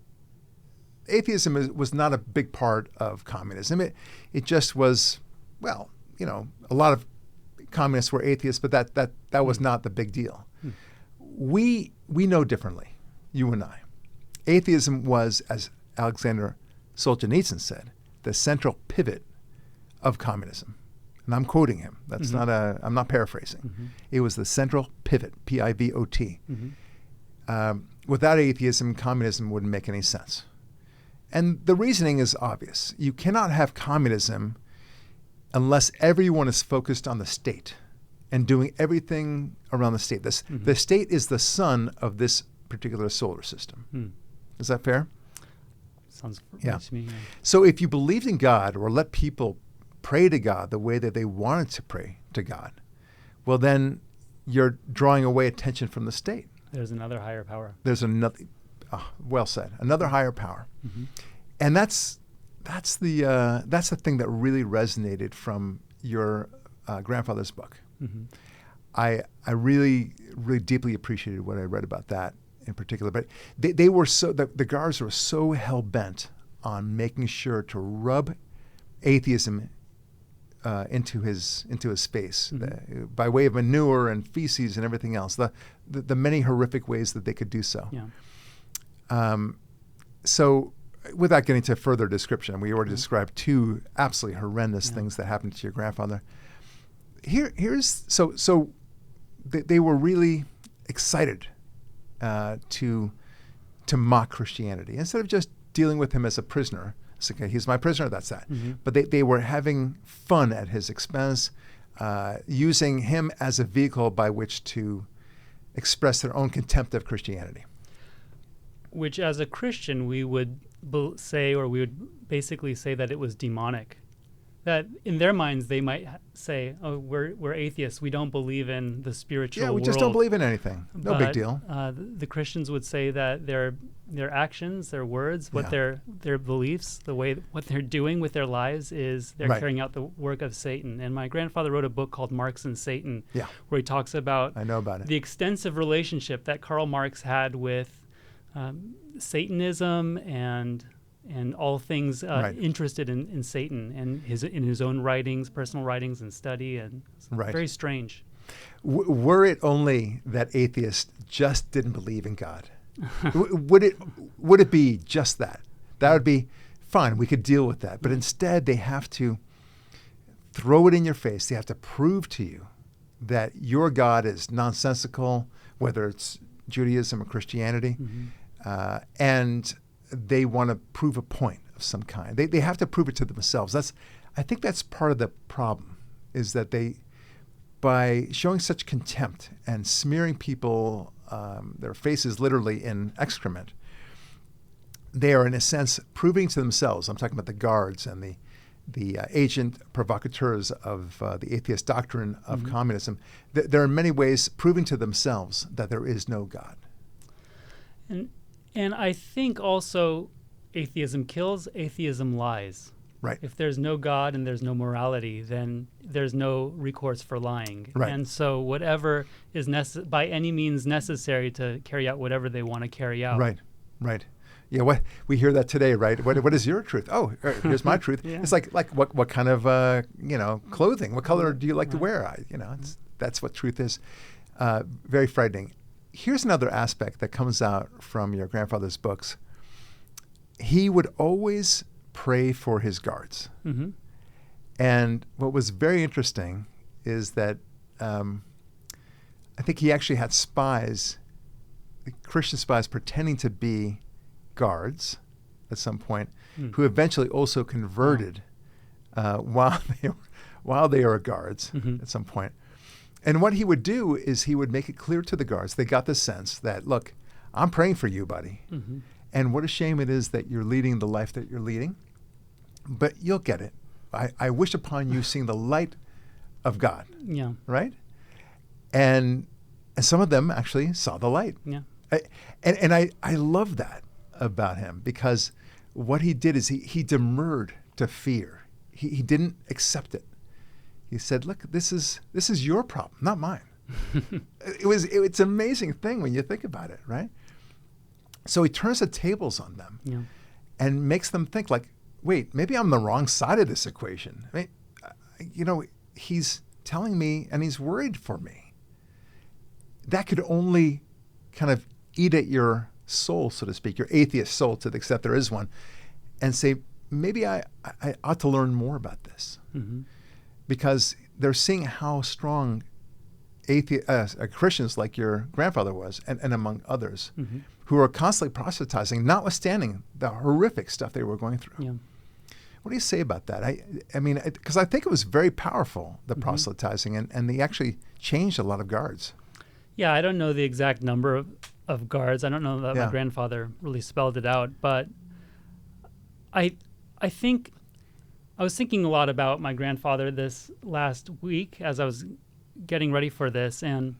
atheism was not a big part of communism. It just was, well, a lot of communists were atheists, but that was not the big deal. We know differently, you and I. Atheism was, as Alexander Solzhenitsyn said, the central pivot of communism. And I'm quoting him. That's I'm not paraphrasing. It was the central pivot, P-I-V-O-T. Without atheism, communism wouldn't make any sense. And the reasoning is obvious. You cannot have communism unless everyone is focused on the state and doing everything around the state. The state is the sun of this particular solar system. Is that fair? Sounds Yeah. right to me. Yeah. So if you believed in God or let people pray to God the way that they wanted to pray to God, well, then you're drawing away attention from the state. There's another higher power. There's another, well said, another higher power. And that's the thing that really resonated from your grandfather's book. I really, really deeply appreciated what I read about that in particular. But they were the guards were so hell-bent on making sure to rub atheism into his face by way of manure and feces and everything else, the many horrific ways that they could do so. Yeah. So without getting to further description, we already described two absolutely horrendous things that happened to your grandfather. So they were really excited to mock Christianity instead of just dealing with him as a prisoner. It's okay, he's my prisoner, that's that. But they were having fun at his expense, using him as a vehicle by which to express their own contempt of Christianity. Which, as a Christian, we would say, or we would basically say that it was demonic. That in their minds, they might say, "Oh, we're atheists. We don't believe in the spiritual world." Yeah, we just don't believe in anything. No big deal. The Christians would say that their actions, their words, their beliefs, what they're doing with their lives is they're carrying out the work of Satan. And my grandfather wrote a book called Marx and Satan, where he talks about, I know about it, the extensive relationship that Karl Marx had with Satanism and all things interested in Satan and in his own writings, personal writings and study, and it's very strange. Were it only that atheists just didn't believe in God, would it be just that? That would be fine. We could deal with that. But instead, they have to throw it in your face. They have to prove to you that your God is nonsensical, whether it's Judaism or Christianity, and they want to prove a point of some kind. They have to prove it to themselves. I think that's part of the problem, is that by showing such contempt and smearing people, their faces literally in excrement, they are in a sense proving to themselves. I'm talking about the guards and the agent provocateurs of the atheist doctrine of communism. They're in many ways proving to themselves that there is no God. And I think also atheism kills, atheism lies. Right. If there's no God and there's no morality, then there's no recourse for lying. Right. And so whatever is by any means necessary to carry out whatever they want to carry out. Right. Yeah, we hear that today, right? What is your truth? Oh, here's my truth. It's like what kind of clothing? What color do you like to wear? That's what truth is. Very frightening. Here's another aspect that comes out from your grandfather's books. He would always pray for his guards. And what was very interesting is that I think he actually had spies, Christian spies, pretending to be guards at some point. who eventually also converted while they were guards at some point. And what he would do is he would make it clear to the guards. They got the sense that, look, I'm praying for you, buddy. And what a shame it is that you're leading the life that you're leading. But you'll get it. I wish upon you seeing the light of God. Yeah. Right? And some of them actually saw the light. Yeah. I love that about him, because what he did is he demurred to fear. He didn't accept it. He said, look, this is your problem, not mine. It's an amazing thing when you think about it, right? So he turns the tables on them and makes them think like, wait, maybe I'm the wrong side of this equation. I mean, he's telling me and he's worried for me. That could only kind of eat at your soul, so to speak, your atheist soul, to the extent there is one, and say, maybe I ought to learn more about this. Because they're seeing how strong Christians like your grandfather was, and among others, who are constantly proselytizing, notwithstanding the horrific stuff they were going through. Yeah. What do you say about that? I mean, because I think it was very powerful, the proselytizing, and they actually changed a lot of guards. Yeah, I don't know the exact number of guards. I don't know that my grandfather really spelled it out, but I think I was thinking a lot about my grandfather this last week as I was getting ready for this, and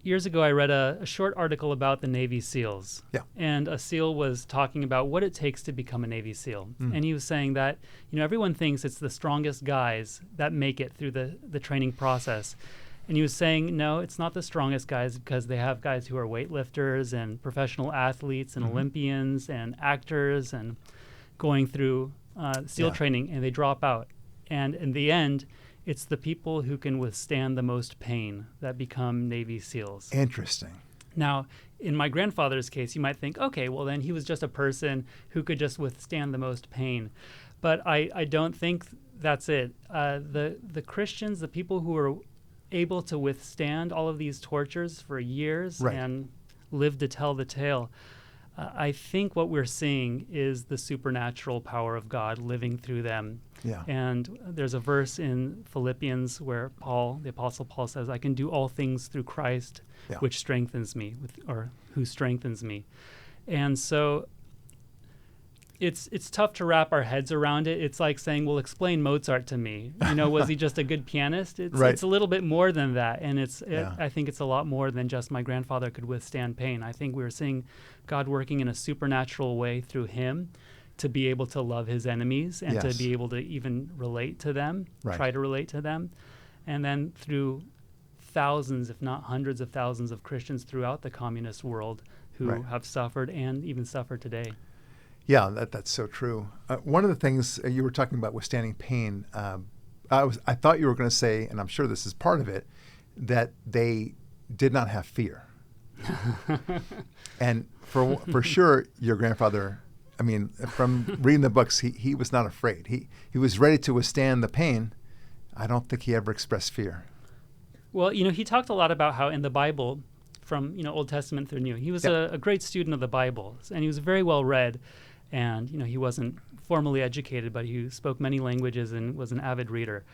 years ago I read a short article about the Navy SEALs. Yeah. And a SEAL was talking about what it takes to become a Navy SEAL. And he was saying that, everyone thinks it's the strongest guys that make it through the training process. And he was saying, no, it's not the strongest guys, because they have guys who are weightlifters and professional athletes and Olympians and actors and going through SEAL training, and they drop out. And in the end, it's the people who can withstand the most pain that become Navy SEALs. Interesting. Now, in my grandfather's case, you might think, okay, well, then he was just a person who could just withstand the most pain. But I don't think that's it. The Christians, the people who are able to withstand all of these tortures for years and live to tell the tale, I think what we're seeing is the supernatural power of God living through them. Yeah. And there's a verse in Philippians where the Apostle Paul says, I can do all things through Christ, which strengthens me, or who strengthens me. And so it's tough to wrap our heads around it. It's like saying, well, explain Mozart to me. Was he just a good pianist? It's a little bit more than that. And I think it's a lot more than just my grandfather could withstand pain. I think we're seeing God working in a supernatural way through him to be able to love his enemies and to be able to even relate to them, try to relate to them. And then through thousands, if not hundreds of thousands of Christians throughout the communist world who have suffered and even suffer today. Yeah, that's so true. One of the things you were talking about withstanding pain, I thought you were going to say, and I'm sure this is part of it, that they did not have fear. And for sure, your grandfather, I mean, from reading the books, he was not afraid. He was ready to withstand the pain. I don't think he ever expressed fear. Well, he talked a lot about how in the Bible, from Old Testament through New, he was a great student of the Bible, and he was very well read. And he wasn't formally educated, but he spoke many languages and was an avid reader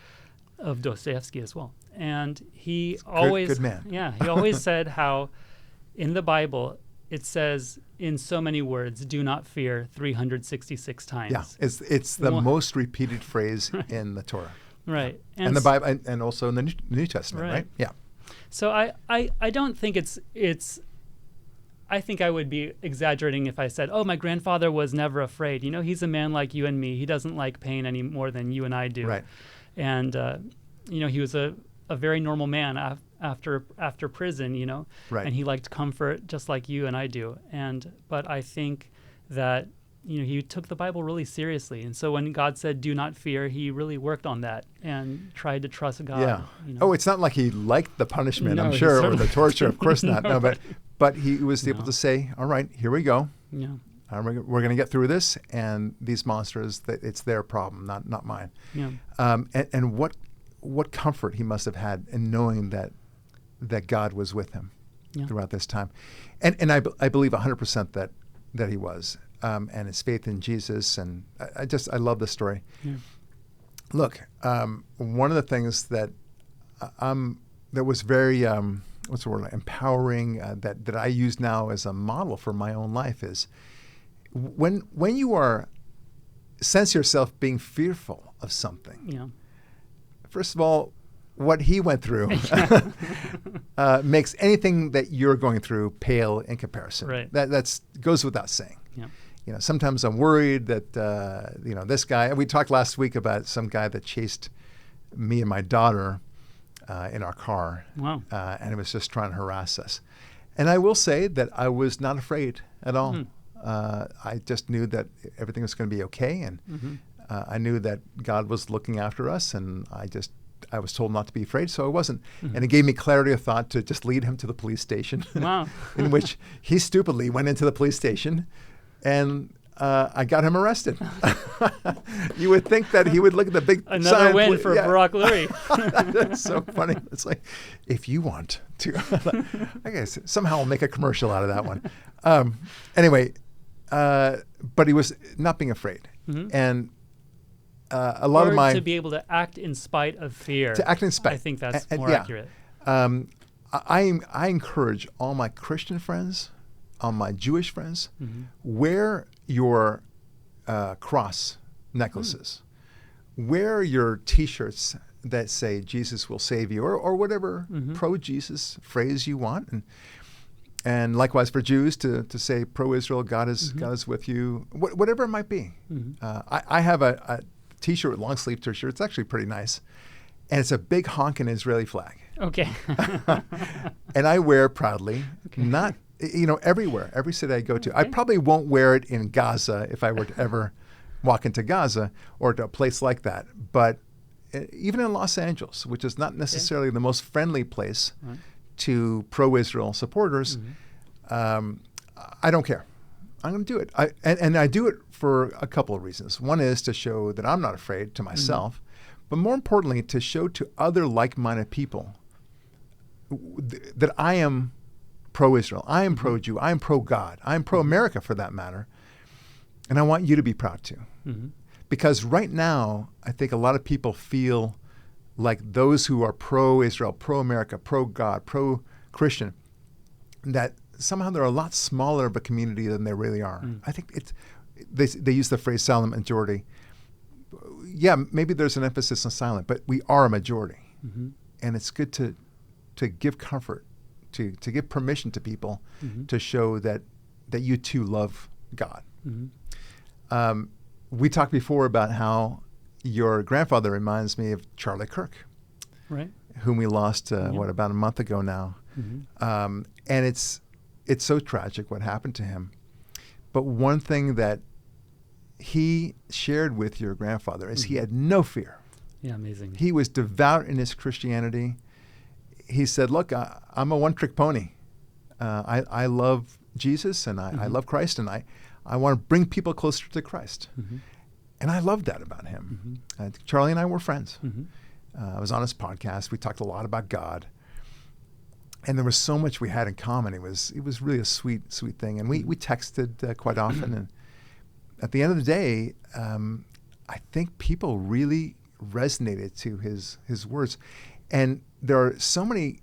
of Dostoevsky as well. And he always, good man. Yeah, he always said how in the Bible it says in so many words, "Do not fear," 366 times. Yeah, it's the most repeated phrase in the Torah. Right, and the Bible, and also in the New Testament, right? Yeah. So I don't think it's. I think I would be exaggerating if I said, oh, my grandfather was never afraid. He's a man like you and me. He doesn't like pain any more than you and I do. Right. And, he was a very normal man after prison, Right. And he liked comfort just like you and I do. But I think that, he took the Bible really seriously. And so when God said, do not fear, he really worked on that and tried to trust God. Yeah. Oh, it's not like he liked the punishment, I'm sure, or the torture. Of course not. No, but he was able to say, all right, here we go. Yeah. We're going to get through this, and these monsters, it's their problem, not mine. Yeah. And what comfort he must have had in knowing that God was with him throughout this time. And I believe 100% that he was. and his faith in Jesus. And I love the story. Yeah. Look, one of the things that that was very what's the word, empowering, that I use now as a model for my own life is when you sense yourself being fearful of something. Yeah. First of all, what he went through makes anything that you're going through pale in comparison. Right. That's goes without saying. Yeah. Sometimes I'm worried that this guy. We talked last week about some guy that chased me and my daughter in our car. Wow. And it was just trying to harass us. And I will say that I was not afraid at all. I just knew that everything was going to be okay, and I knew that God was looking after us, and I was told not to be afraid, so I wasn't. And it gave me clarity of thought to just lead him to the police station. Wow. In which he stupidly went into the police station, and I got him arrested. You would think that he would look at the big Another sign. win for Barak Lurie. That's so funny. It's like, if you want to, I guess somehow I'll make a commercial out of that one. Anyway, but he was not being afraid, and a lot of my to be able to act in spite of fear. To act in spite. I think that's more yeah. accurate. I encourage all my Christian friends, all my Jewish friends, wear your cross necklaces, wear your T-shirts that say "Jesus will save you" or whatever pro-Jesus phrase you want, and likewise for Jews to say pro-Israel, God is with you, whatever it might be. I have a T-shirt with long sleeve T-shirt. It's actually pretty nice, and it's a big honking Israeli flag. Okay. And I wear proudly, not everywhere, every city I go to. Okay. I probably won't wear it in Gaza if I were to ever walk into Gaza or to a place like that. But even in Los Angeles, which is not necessarily the most friendly place to pro-Israel supporters, I don't care. I'm going to do it. And I do it for a couple of reasons. One is to show that I'm not afraid to myself, but more importantly, to show to other like-minded people that I am pro-Israel, I am pro-Jew, I am pro-God, I am pro-America for that matter, and I want you to be proud too. Because right now, I think a lot of people feel like those who are pro-Israel, pro-America, pro-God, pro-Christian, that somehow they're a lot smaller of a community than they really are. I think they use the phrase silent majority. Yeah, maybe there's an emphasis on silent, but we are a majority. And it's good to give comfort, to give permission to people to show that you too love God. We talked before about how your grandfather reminds me of Charlie Kirk, right? Whom we lost, about a month ago now. And it's so tragic what happened to him. But one thing that he shared with your grandfather is he had no fear. Yeah, amazing. He He was devout in his Christianity. He said, look, I'm a one-trick pony. I love Jesus and I love Christ, and I want to bring people closer to Christ. And I loved that about him. Charlie and I were friends. I was on his podcast. We talked a lot about God. And there was so much we had in common. It was really a sweet, sweet thing. And we texted quite often. And at the end of the day, I think people really resonated to his words. And there are so many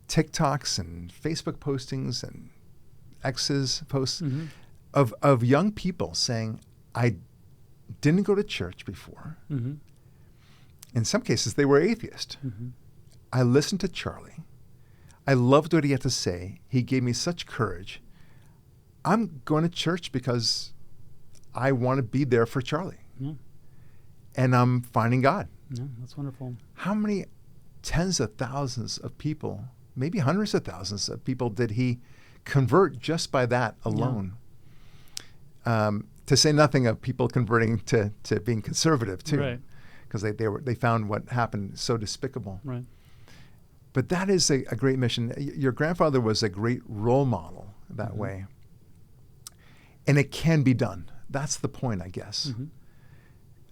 TikToks and Facebook postings and X's posts of young people saying, I didn't go to church before. In some cases, they were atheist. I listened to Charlie. I loved what he had to say. He gave me such courage. I'm going to church because I want to be there for Charlie. And I'm finding God. Yeah, that's wonderful. How many tens of thousands of people, maybe hundreds of thousands of people did he convert just by that alone? To say nothing of people converting to being conservative too. Right. Because they found what happened so despicable. Right. But that is a great mission. Your grandfather was a great role model that way. And it can be done. That's the point, I guess.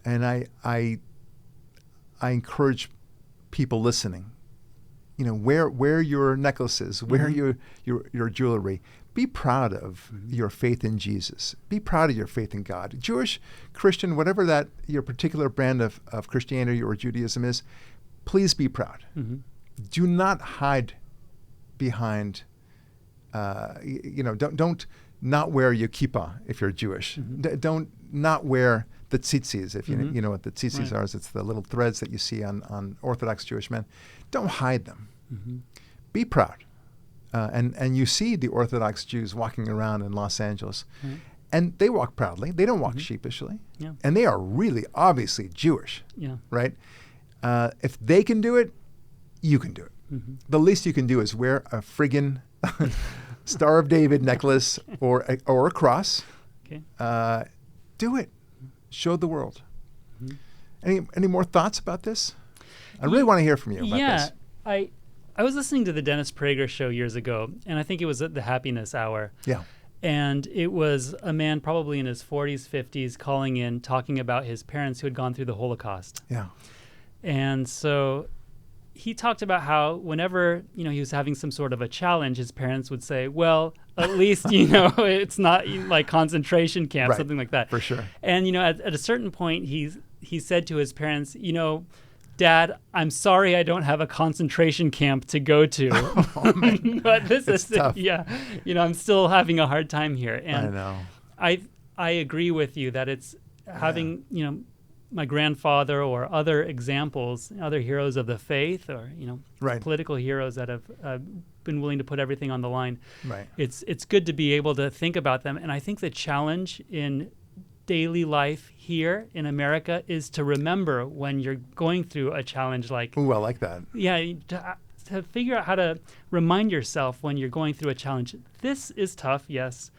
And I encourage people listening, wear your necklaces, wear your jewelry, be proud of your faith in Jesus. Be proud of your faith in God. Jewish, Christian, whatever that your particular brand of Christianity or Judaism is, please be proud. Do not hide behind, don't not wear your kippah if you're Jewish. Don't not wear the tzitzis, if you know what the tzitzis are. It's the little threads that you see on Orthodox Jewish men. Don't hide them. Be proud. And you see the Orthodox Jews walking around in Los Angeles, and they walk proudly. They don't walk sheepishly. Yeah. And they are really obviously Jewish, right? If they can do it, you can do it. The least you can do is wear a friggin' Star of David necklace or a cross. Okay. Do it. Show the world. Any more thoughts about this? I really want to hear from you about this. I was listening to the Dennis Prager show years ago, and I think it was at the Happiness Hour. Yeah. And it was a man probably in his 40s, 50s calling in, talking about his parents who had gone through the Holocaust. Yeah. And so he talked about how whenever, he was having some sort of a challenge, his parents would say, well, at least, it's not like concentration camp, something like that. For sure. And, at a certain point, he said to his parents, Dad, I'm sorry I don't have a concentration camp to go to. Oh, man. But this is tough. I'm still having a hard time here. And I know. I agree with you that it's having, my grandfather or other examples, other heroes of the faith or, political heroes that have been willing to put everything on the line. Right. It's good to be able to think about them. And I think the challenge in daily life here in America is to remember when you're going through a challenge like... Ooh, I like that. Yeah, to figure out how to remind yourself when you're going through a challenge. This is tough, yes,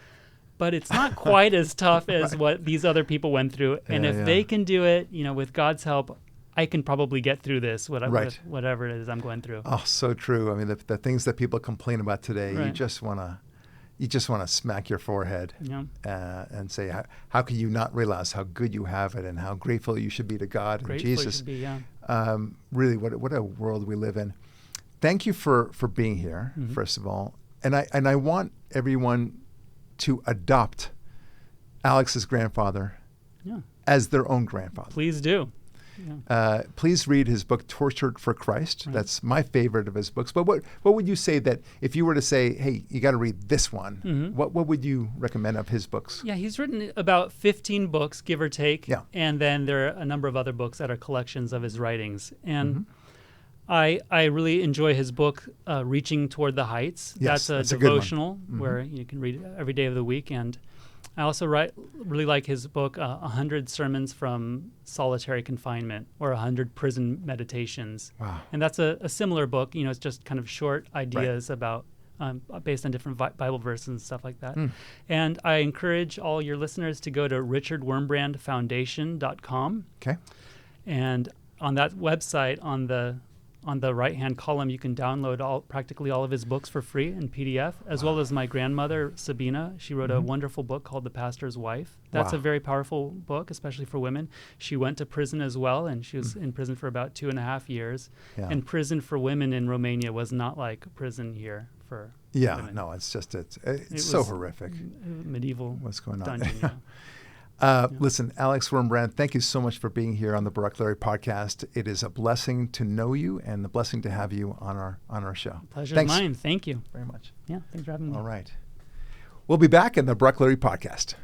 but it's not quite as tough as what these other people went through. And if they can do it, with God's help, I can probably get through this, whatever it is I'm going through. Oh, so true. I mean, the things that people complain about today, you just want to smack your forehead and say, how can you not realize how good you have it and how grateful you should be to God and Jesus? Really, what a world we live in. Thank you for being here, first of all. And I want everyone to adopt Alex's grandfather as their own grandfather. Please do. Yeah. Please read his book, Tortured for Christ. Right. That's my favorite of his books. But what would you say that if you were to say, hey, you got to read this one, what would you recommend of his books? Yeah, he's written about 15 books, give or take. Yeah. And then there are a number of other books that are collections of his writings. And I really enjoy his book, Reaching Toward the Heights. Yes, that's a devotional where you can read it every day of the week. And I also really like his book, 100 Sermons from Solitary Confinement, or 100 Prison Meditations. Wow. And that's a similar book. It's just kind of short ideas about, based on different Bible verses and stuff like that. And I encourage all your listeners to go to richardwurmbrandfoundation.com. Okay. And on that website, on the right-hand column, you can download practically all of his books for free in PDF, as well as my grandmother, Sabina. She wrote a wonderful book called The Pastor's Wife. That's a very powerful book, especially for women. She went to prison as well, and she was in prison for about 2.5 years. Yeah. And prison for women in Romania was not like prison here for women. No, it's just, it's so horrific. Medieval What's going on? Dungeon, Listen, Alex Wurmbrand, thank you so much for being here on the Barak Lurie podcast. It is a blessing to know you and a blessing to have you on our show. Pleasure's mine. Thank you very much. Yeah, thanks for having me. All right. We'll be back in the Barak Lurie podcast.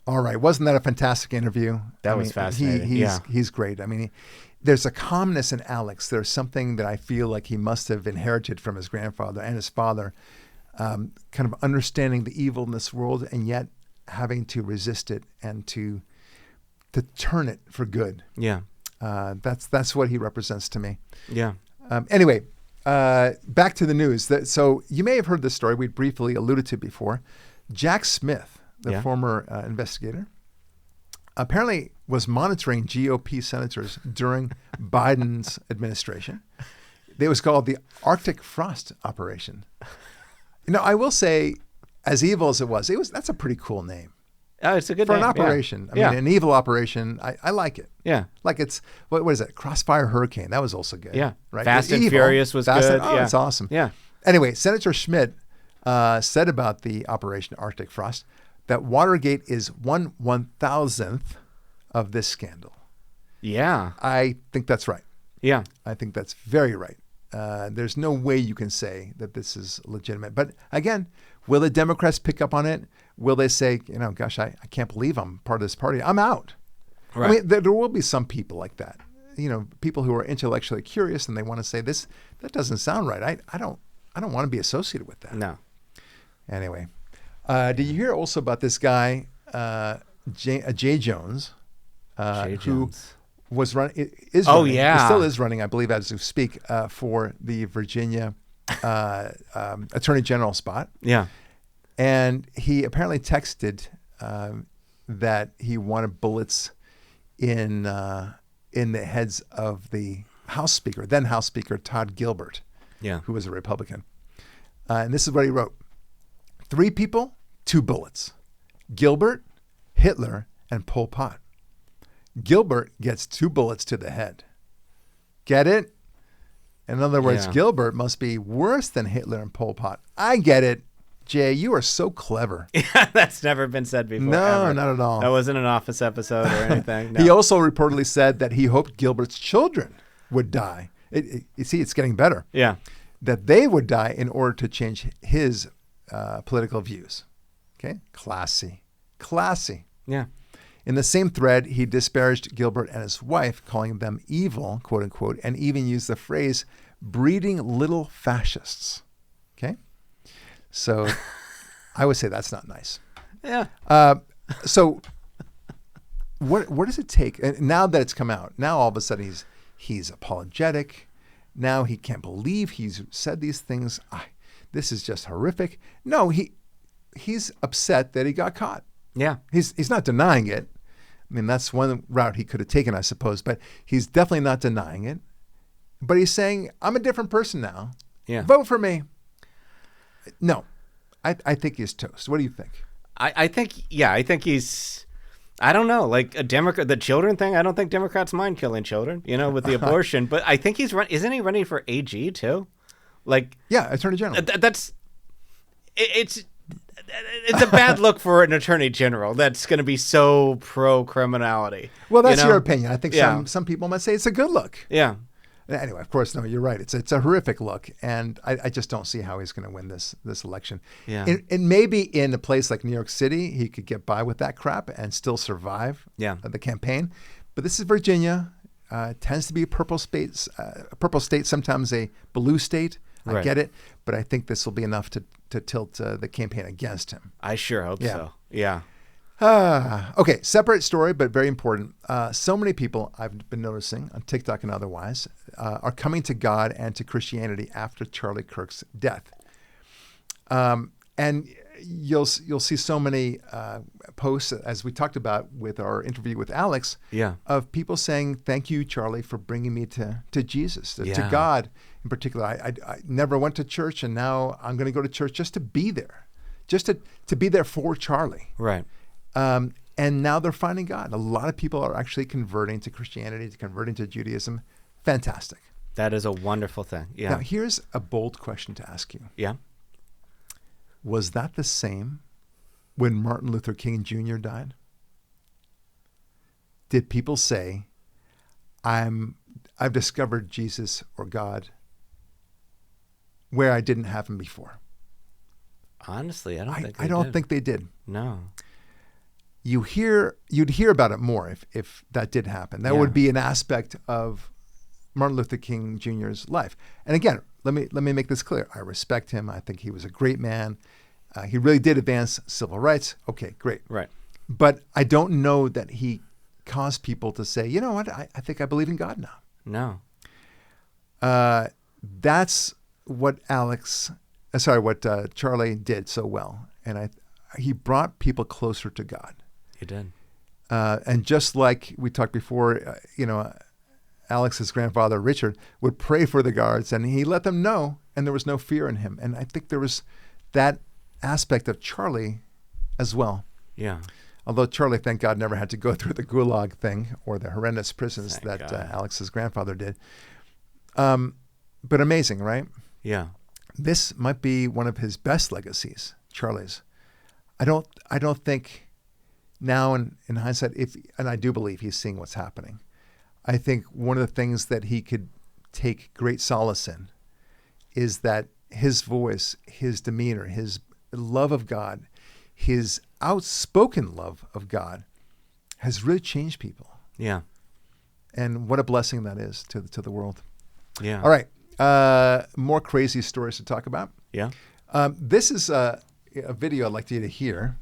All right. Wasn't that a fantastic interview? That was fascinating. He's great. I mean, there's a calmness in Alex. There's something that I feel like he must have inherited from his grandfather and his father, kind of understanding the evil in this world and yet having to resist it and to turn it for good. Yeah. That's what he represents to me. Yeah. Anyway, back to the news. So you may have heard this story. We briefly alluded to before. Jack Smith, the former investigator, apparently was monitoring GOP senators during Biden's administration. It was called the Arctic Frost Operation. I will say, as evil as it was, that's a pretty cool name. Oh, it's a good for name. An operation. I mean, an evil operation. I like it. Yeah. Like it's, what is it? Crossfire Hurricane. That was also good. Yeah. Right. Fast and Furious was good. It's awesome. Yeah. Anyway, Senator Schmidt said about the Operation Arctic Frost that Watergate is 1/1000th of this scandal. Yeah. I think that's right. Yeah. I think that's very right. There's no way you can say that this is legitimate. But again, will the Democrats pick up on it? Will they say, gosh, I can't believe I'm part of this party. I'm out. Right. I mean, there will be some people like that. People who are intellectually curious and they want to say that doesn't sound right. I don't want to be associated with that. No. Anyway, did you hear also about this guy, Jay Jones, who was running? Still is running, I believe, as we speak, for the Virginia Attorney General spot. Yeah. And he apparently texted that he wanted bullets in the heads of the then House Speaker Todd Gilbert, who was a Republican. And this is what he wrote: 3 people, 2 bullets. Gilbert, Hitler, and Pol Pot. Gilbert gets 2 bullets to the head. Get it? In other words, Gilbert must be worse than Hitler and Pol Pot. I get it. Jay, you are so clever. Yeah, that's never been said before. No, ever. not at all. That wasn't an Office episode or anything. No. He also reportedly said that he hoped Gilbert's children would die. You see, it's getting better. Yeah. That they would die in order to change his political views. Okay? Classy. Yeah. In the same thread, he disparaged Gilbert and his wife, calling them evil, quote unquote, and even used the phrase breeding little fascists. Okay? So I would say that's not nice. Yeah. So what does it take? And now that it's come out, now all of a sudden he's apologetic. Now he can't believe he's said these things. This is just horrific. No, he's upset that he got caught. Yeah. He's not denying it. I mean, that's one route he could have taken, I suppose, but he's definitely not denying it. But he's saying, I'm a different person now. Yeah. Vote for me. No, I think he's toast. What do you think? I think he's, I don't know, like a Democrat, the children thing. I don't think Democrats mind killing children, with the abortion, but I think isn't he running for AG too? Like, yeah, Attorney General. It's a bad look for an attorney general that's going to be so pro criminality. Well, that's your opinion. I think some people might say it's a good look. Yeah. Anyway, of course, no, you're right. It's a horrific look, and I just don't see how he's going to win this election. Yeah. And maybe in a place like New York City, he could get by with that crap and still survive the campaign. But this is Virginia. Tends to be a purple state, sometimes a blue state. I get it, but I think this will be enough to tilt the campaign against him. I sure hope so. Yeah. Okay, separate story, but very important. So many people I've been noticing on TikTok and otherwise are coming to God and to Christianity after Charlie Kirk's death. And you'll see so many posts, as we talked about with our interview with Alex, of people saying, thank you, Charlie, for bringing me to Jesus, to God in particular. I never went to church, and now I'm going to go to church just to be there, just to be there for Charlie. Right. And now they're finding God. A lot of people are actually converting to Christianity, converting to Judaism. Fantastic. That is a wonderful thing. Yeah. Now, here's a bold question to ask you. Yeah. Was that the same when Martin Luther King Jr. died? Did people say, I've discovered Jesus or God where I didn't have him before? Honestly, I I don't think they did. No. You'd hear about it more if that did happen. That would be an aspect of Martin Luther King Jr.'s life. And again, let me make this clear. I respect him. I think he was a great man. He really did advance civil rights. Okay, great. Right. But I don't know that he caused people to say, you know what, I think I believe in God now. No. That's what Charlie did so well. And he brought people closer to God. He did. And just like we talked before, Alex's grandfather, Richard, would pray for the guards, and he let them know, and there was no fear in him. And I think there was that aspect of Charlie as well. Yeah. Although Charlie, thank God, never had to go through the gulag thing or the horrendous prisons that Alex's grandfather did. But amazing, right? Yeah. this might be one of his best legacies, Charlie's. I don't think now in hindsight, and I do believe he's seeing what's happening. I think one of the things that he could take great solace in is that his voice, his demeanor, his love of God, his outspoken love of God has really changed people. Yeah. And what a blessing that is to the world. Yeah. All right. More crazy stories to talk about. Yeah. This is a video I'd like you to hear.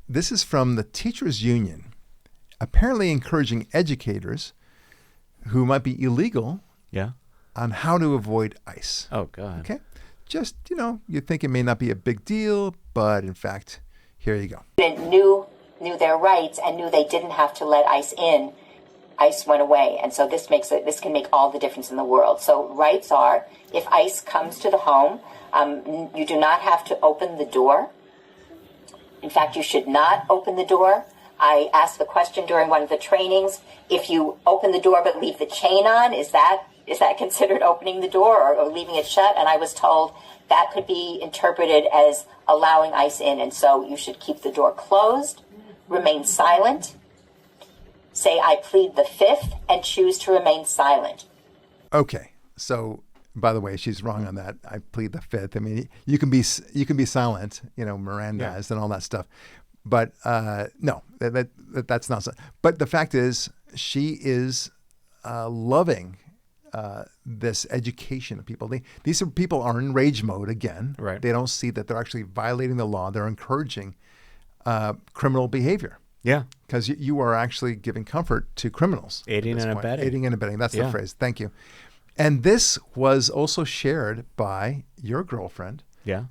This is from the Teachers Union, apparently encouraging educators who might be illegal on how to avoid ICE. Oh, God. Okay. Just, you think it may not be a big deal, but in fact, here you go. Knew their rights and knew they didn't have to let ICE in. ICE went away, and so this can make all the difference in the world. So rights are, if ICE comes to the home, you do not have to open the door. In fact, you should not open the door. I asked the question during one of the trainings, if you open the door but leave the chain on, is that considered opening the door or leaving it shut? And I was told that could be interpreted as allowing ICE in, and so you should keep the door closed, remain silent, say, I plead the fifth, and choose to remain silent. Okay. So, by the way, she's wrong on that. I plead the fifth. I mean, you can be silent, Mirandized and all that stuff. But no, that's not so. But the fact is, she is loving this education of people. These people are in rage mode again. Right. They don't see that they're actually violating the law. They're encouraging criminal behavior. Yeah. Because you are actually giving comfort to criminals. Aiding and abetting. Aiding and abetting. That's the phrase. Thank you. And this was also shared by your girlfriend,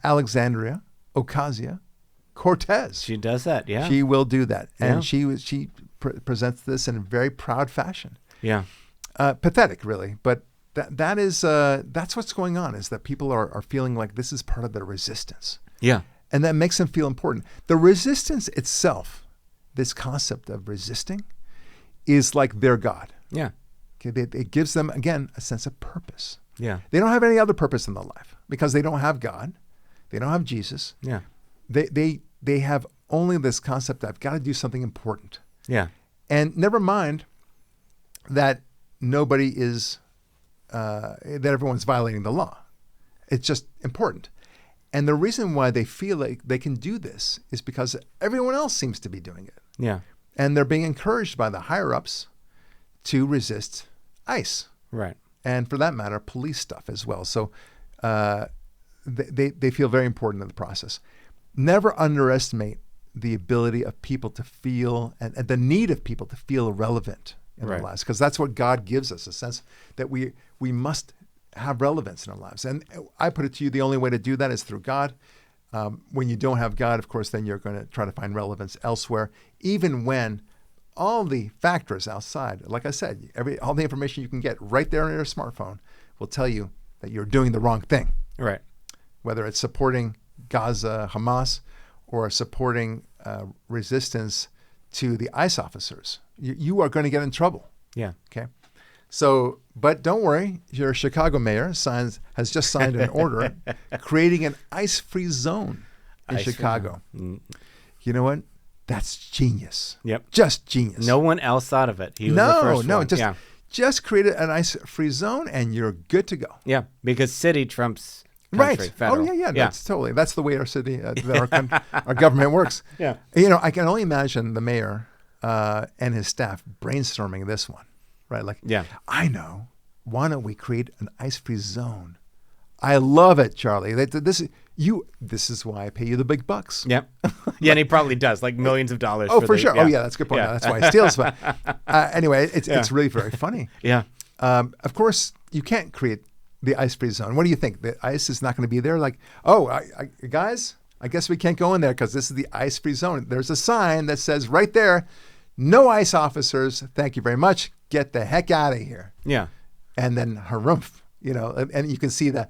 Alexandria Ocasio-Cortez. She does that, yeah. She will do that. And she presents this in a very proud fashion. Yeah. Pathetic, really. But that's what's going on, is that people are feeling like this is part of their resistance. Yeah. And that makes them feel important. The resistance itself, this concept of resisting, is like their God. Yeah. Okay, it gives them, again, a sense of purpose. Yeah. They don't have any other purpose in their life because they don't have God. They don't have Jesus. Yeah. They have only this concept that I've got to do something important. Yeah. And never mind that nobody is, that everyone's violating the law. It's just important. And the reason why they feel like they can do this is because everyone else seems to be doing it. Yeah. And they're being encouraged by the higher-ups to resist ICE. Right. And for that matter, police stuff as well. So they feel very important in the process. Never underestimate the ability of people to feel, and the need of people to feel relevant in their lives. Because that's what God gives us, a sense that we must have relevance in our lives. And I put it to you, the only way to do that is through God. When you don't have God, of course, then you're going to try to find relevance elsewhere, even when all the factors outside, like I said, all the information you can get right there on your smartphone will tell you that you're doing the wrong thing. Right. Whether it's supporting Gaza, Hamas, or supporting resistance to the ICE officers, you are going to get in trouble. Yeah. Okay. So, but don't worry, your Chicago mayor has just signed an order creating an ICE-free zone in Chicago. You know what? That's genius. Yep. Just genius. No one else thought of it. He was the first one. Just create an ICE-free zone and you're good to go. Yeah, because city trumps country, federal. Oh, yeah. That's the way our city, our government works. Yeah. I can only imagine the mayor and his staff brainstorming this one. Right, I know. Why don't we create an ICE-free zone? I love it, Charlie. This is why I pay you the big bucks. Yep. Yeah, and he probably does, like millions of dollars. For sure. Yeah. Oh, yeah, that's a good point. Yeah. That's why he steals. But anyway, it's really very funny. Yeah. Of course, you can't create the ICE-free zone. What do you think? The ICE is not going to be there? Guys, I guess we can't go in there because this is the ICE-free zone. There's a sign that says right there, no ICE officers. Thank you very much. Get the heck out of here. Yeah. And then harumph, and you can see the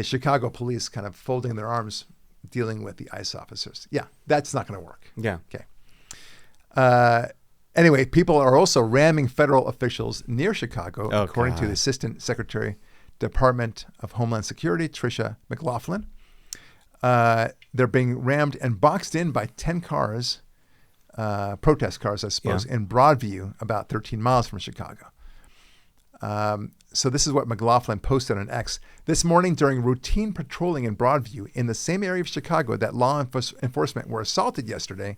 Chicago police kind of folding their arms, dealing with the ICE officers. Yeah, that's not going to work. Yeah. Okay. Anyway, people are also ramming federal officials near Chicago, according to the Assistant Secretary Department of Homeland Security, Tricia McLaughlin. They're being rammed and boxed in by 10 cars, protest cars, I suppose, in Broadview, about 13 miles from Chicago. So this is what McLaughlin posted on X. This morning during routine patrolling in Broadview, in the same area of Chicago that law enforcement were assaulted yesterday,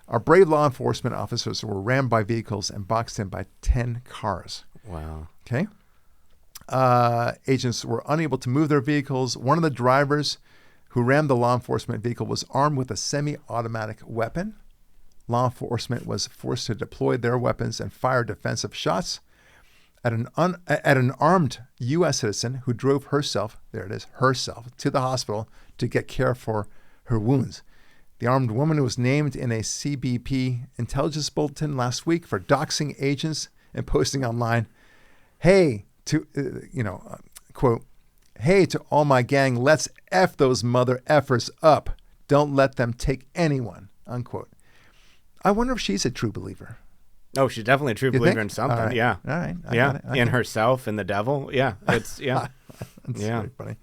our brave law enforcement officers were rammed by vehicles and boxed in by 10 cars. Wow. Okay. Agents were unable to move their vehicles. One of the drivers who rammed the law enforcement vehicle was armed with a semi-automatic weapon. Law enforcement was forced to deploy their weapons and fire defensive shots at an armed U.S. citizen who drove herself to the hospital to get care for her wounds. The armed woman was named in a CBP intelligence bulletin last week for doxing agents and posting online, "Hey, quote, hey to all my gang, let's F those mother effers up. Don't let them take anyone," unquote. I wonder if she's a true believer. Oh, she's definitely a true believer in something. All right. Yeah. All right. I Yeah. got it. In herself and the devil. Yeah. It's, yeah. That's Yeah. very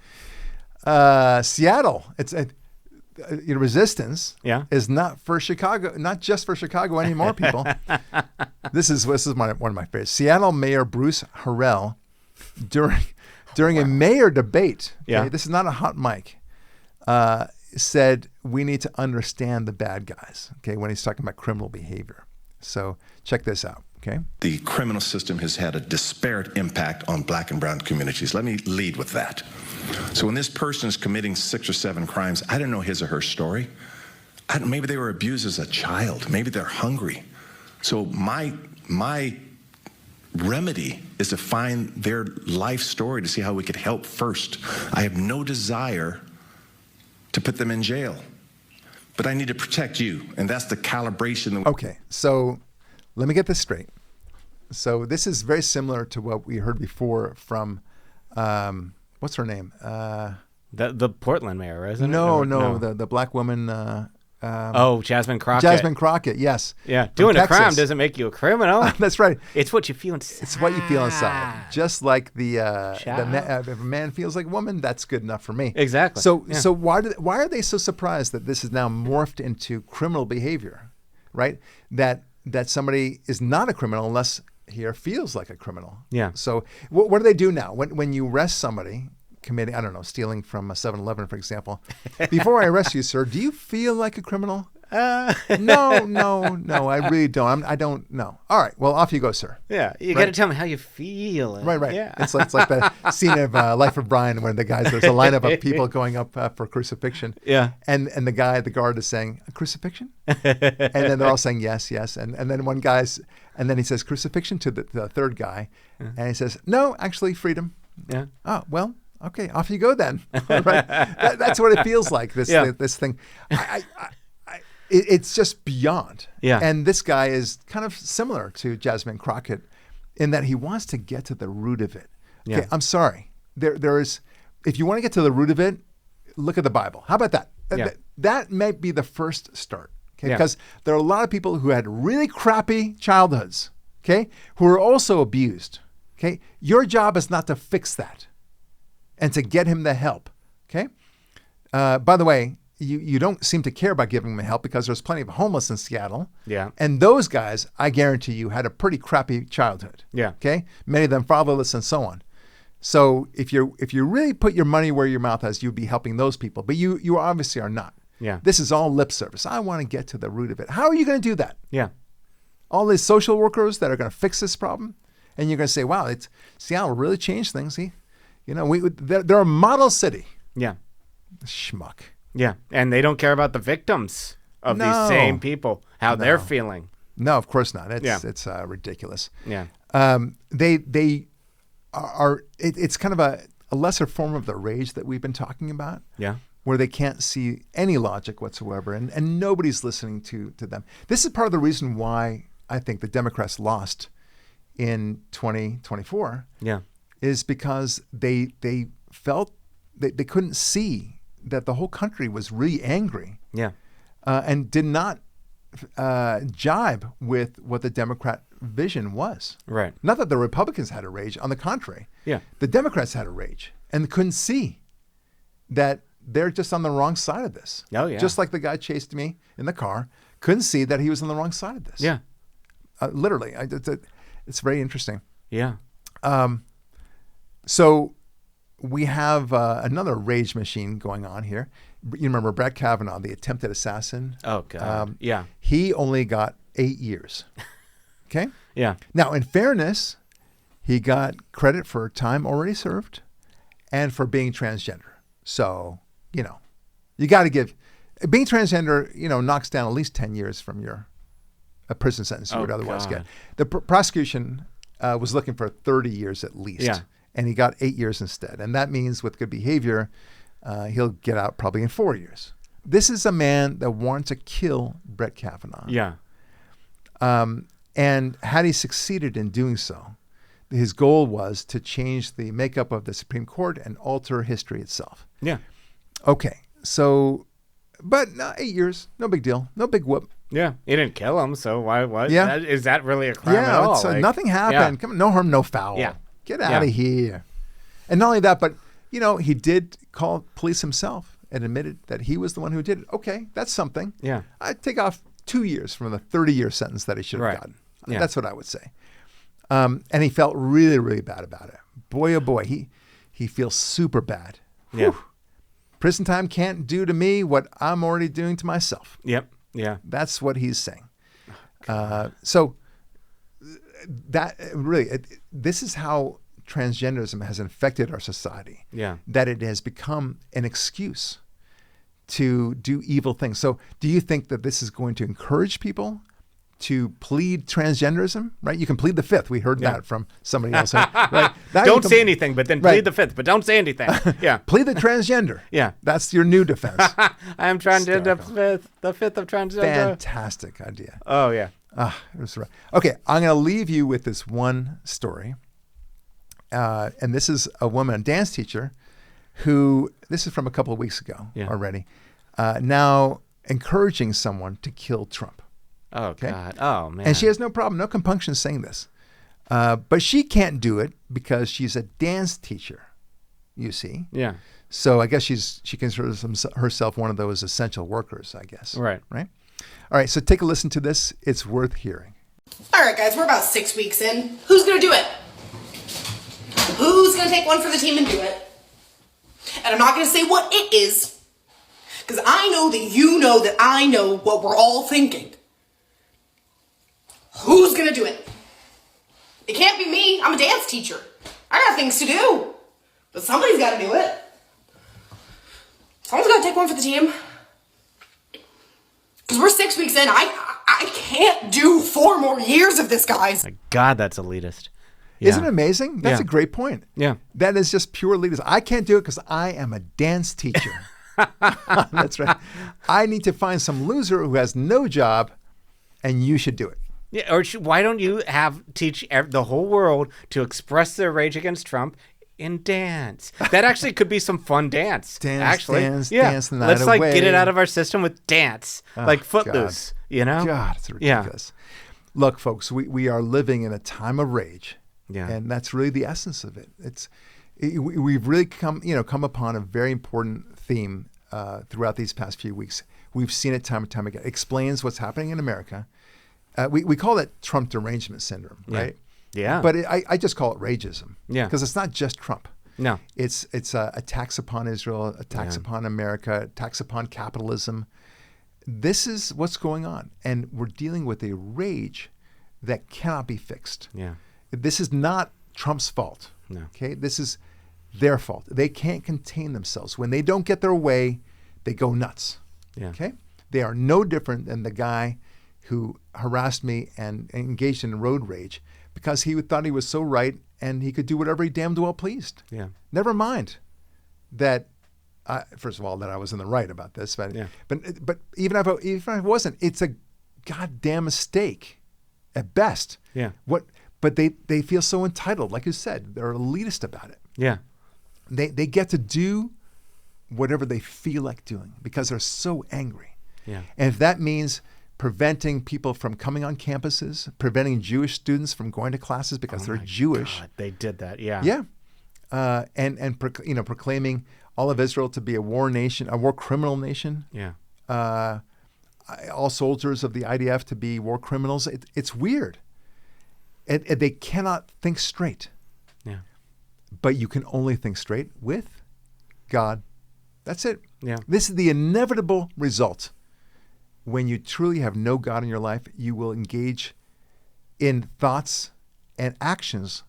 funny. Seattle, it's resistance is not for Chicago, not just for Chicago anymore, people. This is one of my favorites. Seattle Mayor Bruce Harrell, during a mayor debate, this is not a hot mic, said we need to understand the bad guys, when he's talking about criminal behavior. So check this out, okay? The criminal system has had a disparate impact on black and brown communities. Let me lead with that. So when this person is committing 6 or 7 crimes, I don't know his or her story. Maybe they were abused as a child. Maybe they're hungry. So my remedy is to find their life story to see how we could help first. I have no desire to put them in jail, but I need to protect you, and that's the calibration. Okay, so let me get this straight. So this is very similar to what we heard before from, what's her name? The Portland mayor, isn't it? No, the black woman. Jasmine Crockett. Jasmine Crockett, yes. Yeah, doing a crime doesn't make you a criminal. That's right. It's what you feel inside. It's what you feel inside. Just like if a man feels like a woman, that's good enough for me. Exactly. So why are they so surprised that this is now morphed into criminal behavior, right? That somebody is not a criminal unless he or feels like a criminal. Yeah. So what do they do now when you arrest somebody committing, I don't know, stealing from a 7-Eleven, for example? Before I arrest you, sir, do you feel like a criminal? No, I really don't. I don't know. All right, well, off you go, sir. Yeah, you got to tell me how you feel. Right. Yeah. It's like the scene of Life of Brian where there's a lineup of people going up for crucifixion. Yeah. And the guard is saying, crucifixion? And then they're all saying yes. And then one guy's, and then he says crucifixion to the third guy. And he says, no, actually freedom. Yeah. Oh, well, okay, off you go then. Right? That's what it feels like, this thing. It's just beyond. Yeah. And this guy is kind of similar to Jasmine Crockett in that he wants to get to the root of it. Okay, I'm sorry. There is, if you want to get to the root of it, look at the Bible. How about that? Yeah. That might be the first start. Okay, because there are a lot of people who had really crappy childhoods, okay, who are also abused. Okay, your job is not to fix that and to get him the help. Okay. By the way, you don't seem to care about giving them help because there's plenty of homeless in Seattle. Yeah. And those guys, I guarantee you, had a pretty crappy childhood. Yeah. Okay. Many of them fatherless and so on. So if you really put your money where your mouth is, you'd be helping those people. But you obviously are not. Yeah. This is all lip service. I want to get to the root of it. How are you going to do that? Yeah. All these social workers that are going to fix this problem, and you're going to say, "Wow, Seattle really changed things." See, they're a model city. Yeah. Schmuck. Yeah, and they don't care about the victims of these same people, how they're feeling. No, of course not. It's ridiculous. Yeah. They are. It's kind of a lesser form of the rage that we've been talking about. Yeah. Where they can't see any logic whatsoever, and nobody's listening to them. This is part of the reason why I think the Democrats lost in 2024. Yeah. Is because they felt they couldn't see that the whole country was really angry. Yeah. And did not jibe with what the Democrat vision was. Right. Not that the Republicans had a rage. On the contrary. Yeah. The Democrats had a rage and couldn't see that they're just on the wrong side of this. Oh, yeah. Just like the guy chased me in the car, couldn't see that he was on the wrong side of this. Yeah. Literally. It's very interesting. Yeah. So we have another rage machine going on here. You remember Brett Kavanaugh, the attempted assassin? Oh, God. Yeah. He only got 8 years. Okay? Yeah. Now, in fairness, he got credit for time already served and for being transgender. So, you got to give. Being transgender, knocks down at least 10 years from your prison sentence you would otherwise get. The prosecution was looking for 30 years at least. Yeah. And he got 8 years instead. And that means with good behavior, he'll get out probably in 4 years. This is a man that wanted to kill Brett Kavanaugh. Yeah. And had he succeeded in doing so, his goal was to change the makeup of the Supreme Court and alter history itself. Yeah. Okay. So, but no, 8 years, no big deal. No big whoop. Yeah. He didn't kill him, so why? Yeah. Is that really a crime at all? Nothing happened. Yeah. Come on, no harm, no foul. Yeah. Get out of here. And not only that, but, he did call police himself and admitted that he was the one who did it. Okay, that's something. Yeah. I'd take off 2 years from the 30-year sentence that he should have gotten. Yeah. That's what I would say. And he felt really, really bad about it. Boy, oh boy, he feels super bad. Yeah. Whew. Prison time can't do to me what I'm already doing to myself. Yep. Yeah. That's what he's saying. So that really, this is how transgenderism has infected our society. Yeah. That it has become an excuse to do evil things. So do you think that this is going to encourage people to plead transgenderism? Right? You can plead the fifth. We heard that from somebody else. Right? Don't say anything, but then plead the fifth, but don't say anything. Yeah. Plead the transgender. Yeah. That's your new defense. I am transgender, the fifth of transgender. Fantastic idea. Oh, yeah. It was right. Okay, I'm going to leave you with this one story. And this is a woman, a dance teacher, who, this is from a couple of weeks ago already, now encouraging someone to kill Trump. Oh, okay? God. Oh, man. And she has no problem, no compunction saying this. But she can't do it because she's a dance teacher, you see. Yeah. So I guess she considers herself one of those essential workers, I guess. Right. Right? All right, so take a listen to this. It's worth hearing. All right, guys, we're about 6 weeks in. Who's going to do it? Who's going to take one for the team and do it? And I'm not going to say what it is, because I know that you know that I know what we're all thinking. Who's going to do it? It can't be me. I'm a dance teacher. I got things to do. But somebody's got to do it. Someone's got to take one for the team. Because we're 6 weeks in. I can't do 4 more years of this, guys. My God, that's elitist. Yeah. Isn't it amazing? That's a great point. Yeah. That is just pure elitism. I can't do it because I am a dance teacher. That's right. I need to find some loser who has no job, and you should do it. Yeah, or why don't you teach the whole world to express their rage against Trump in dance? That actually could be some fun dance. Dance the night Let's away. Get it out of our system with dance, like Footloose. God. God, it's ridiculous. Yeah. Look, folks, we are living in a time of rage. Yeah. And that's really the essence of it. We've really come upon a very important theme throughout these past few weeks. We've seen it time and time again. It explains what's happening in America. We call it Trump derangement syndrome, right? Yeah. But I just call it rageism. Yeah. Because it's not just Trump. No. It's attacks upon Israel, attacks upon America, attacks upon capitalism. This is what's going on. And we're dealing with a rage that cannot be fixed. Yeah. This is not Trump's fault. No. Okay. This is their fault. They can't contain themselves. When they don't get their way, they go nuts. Yeah. Okay. They are no different than the guy who harassed me and engaged in road rage because he thought he was so right and he could do whatever he damned well pleased. Yeah. Never mind that. First of all, that I was in the right about this, but even if I wasn't, it's a goddamn mistake, at best. Yeah. But they feel so entitled, like you said, they're elitist about it. Yeah. They get to do whatever they feel like doing because they're so angry. Yeah. And if that means preventing people from coming on campuses, preventing Jewish students from going to classes because they're Jewish. God, they did that, yeah. Yeah. Proclaiming all of Israel to be a war nation, a war criminal nation. Yeah. All soldiers of the IDF to be war criminals. It's weird. They cannot think straight. Yeah. But you can only think straight with God. That's it. Yeah. This is the inevitable result. When you truly have no God in your life, you will engage in thoughts and actions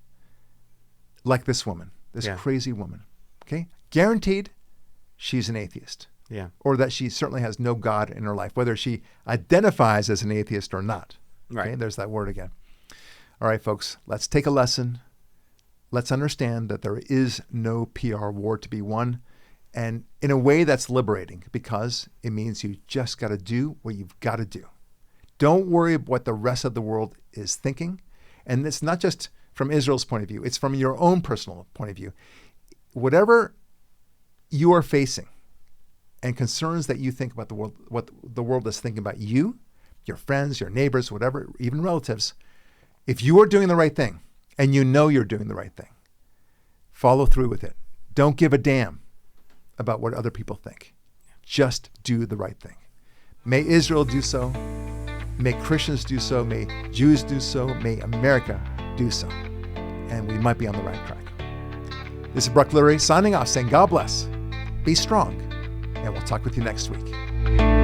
like this woman, this crazy woman. Okay? Guaranteed she's an atheist. Yeah. Or that she certainly has no God in her life, whether she identifies as an atheist or not. Right. Okay? There's that word again. All right, folks, let's take a lesson. Let's understand that there is no PR war to be won. And in a way that's liberating, because it means you just got to do what you've got to do. Don't worry about what the rest of the world is thinking. And it's not just from Israel's point of view. It's from your own personal point of view. Whatever you are facing and concerns that you think about the world, what the world is thinking about you, your friends, your neighbors, whatever, even relatives, if you are doing the right thing and you know you're doing the right thing, follow through with it. Don't give a damn about what other people think. Just do the right thing. May Israel do so. May Christians do so. May Jews do so. May America do so. And we might be on the right track. This is Barak Lurie signing off, saying God bless, be strong, and we'll talk with you next week.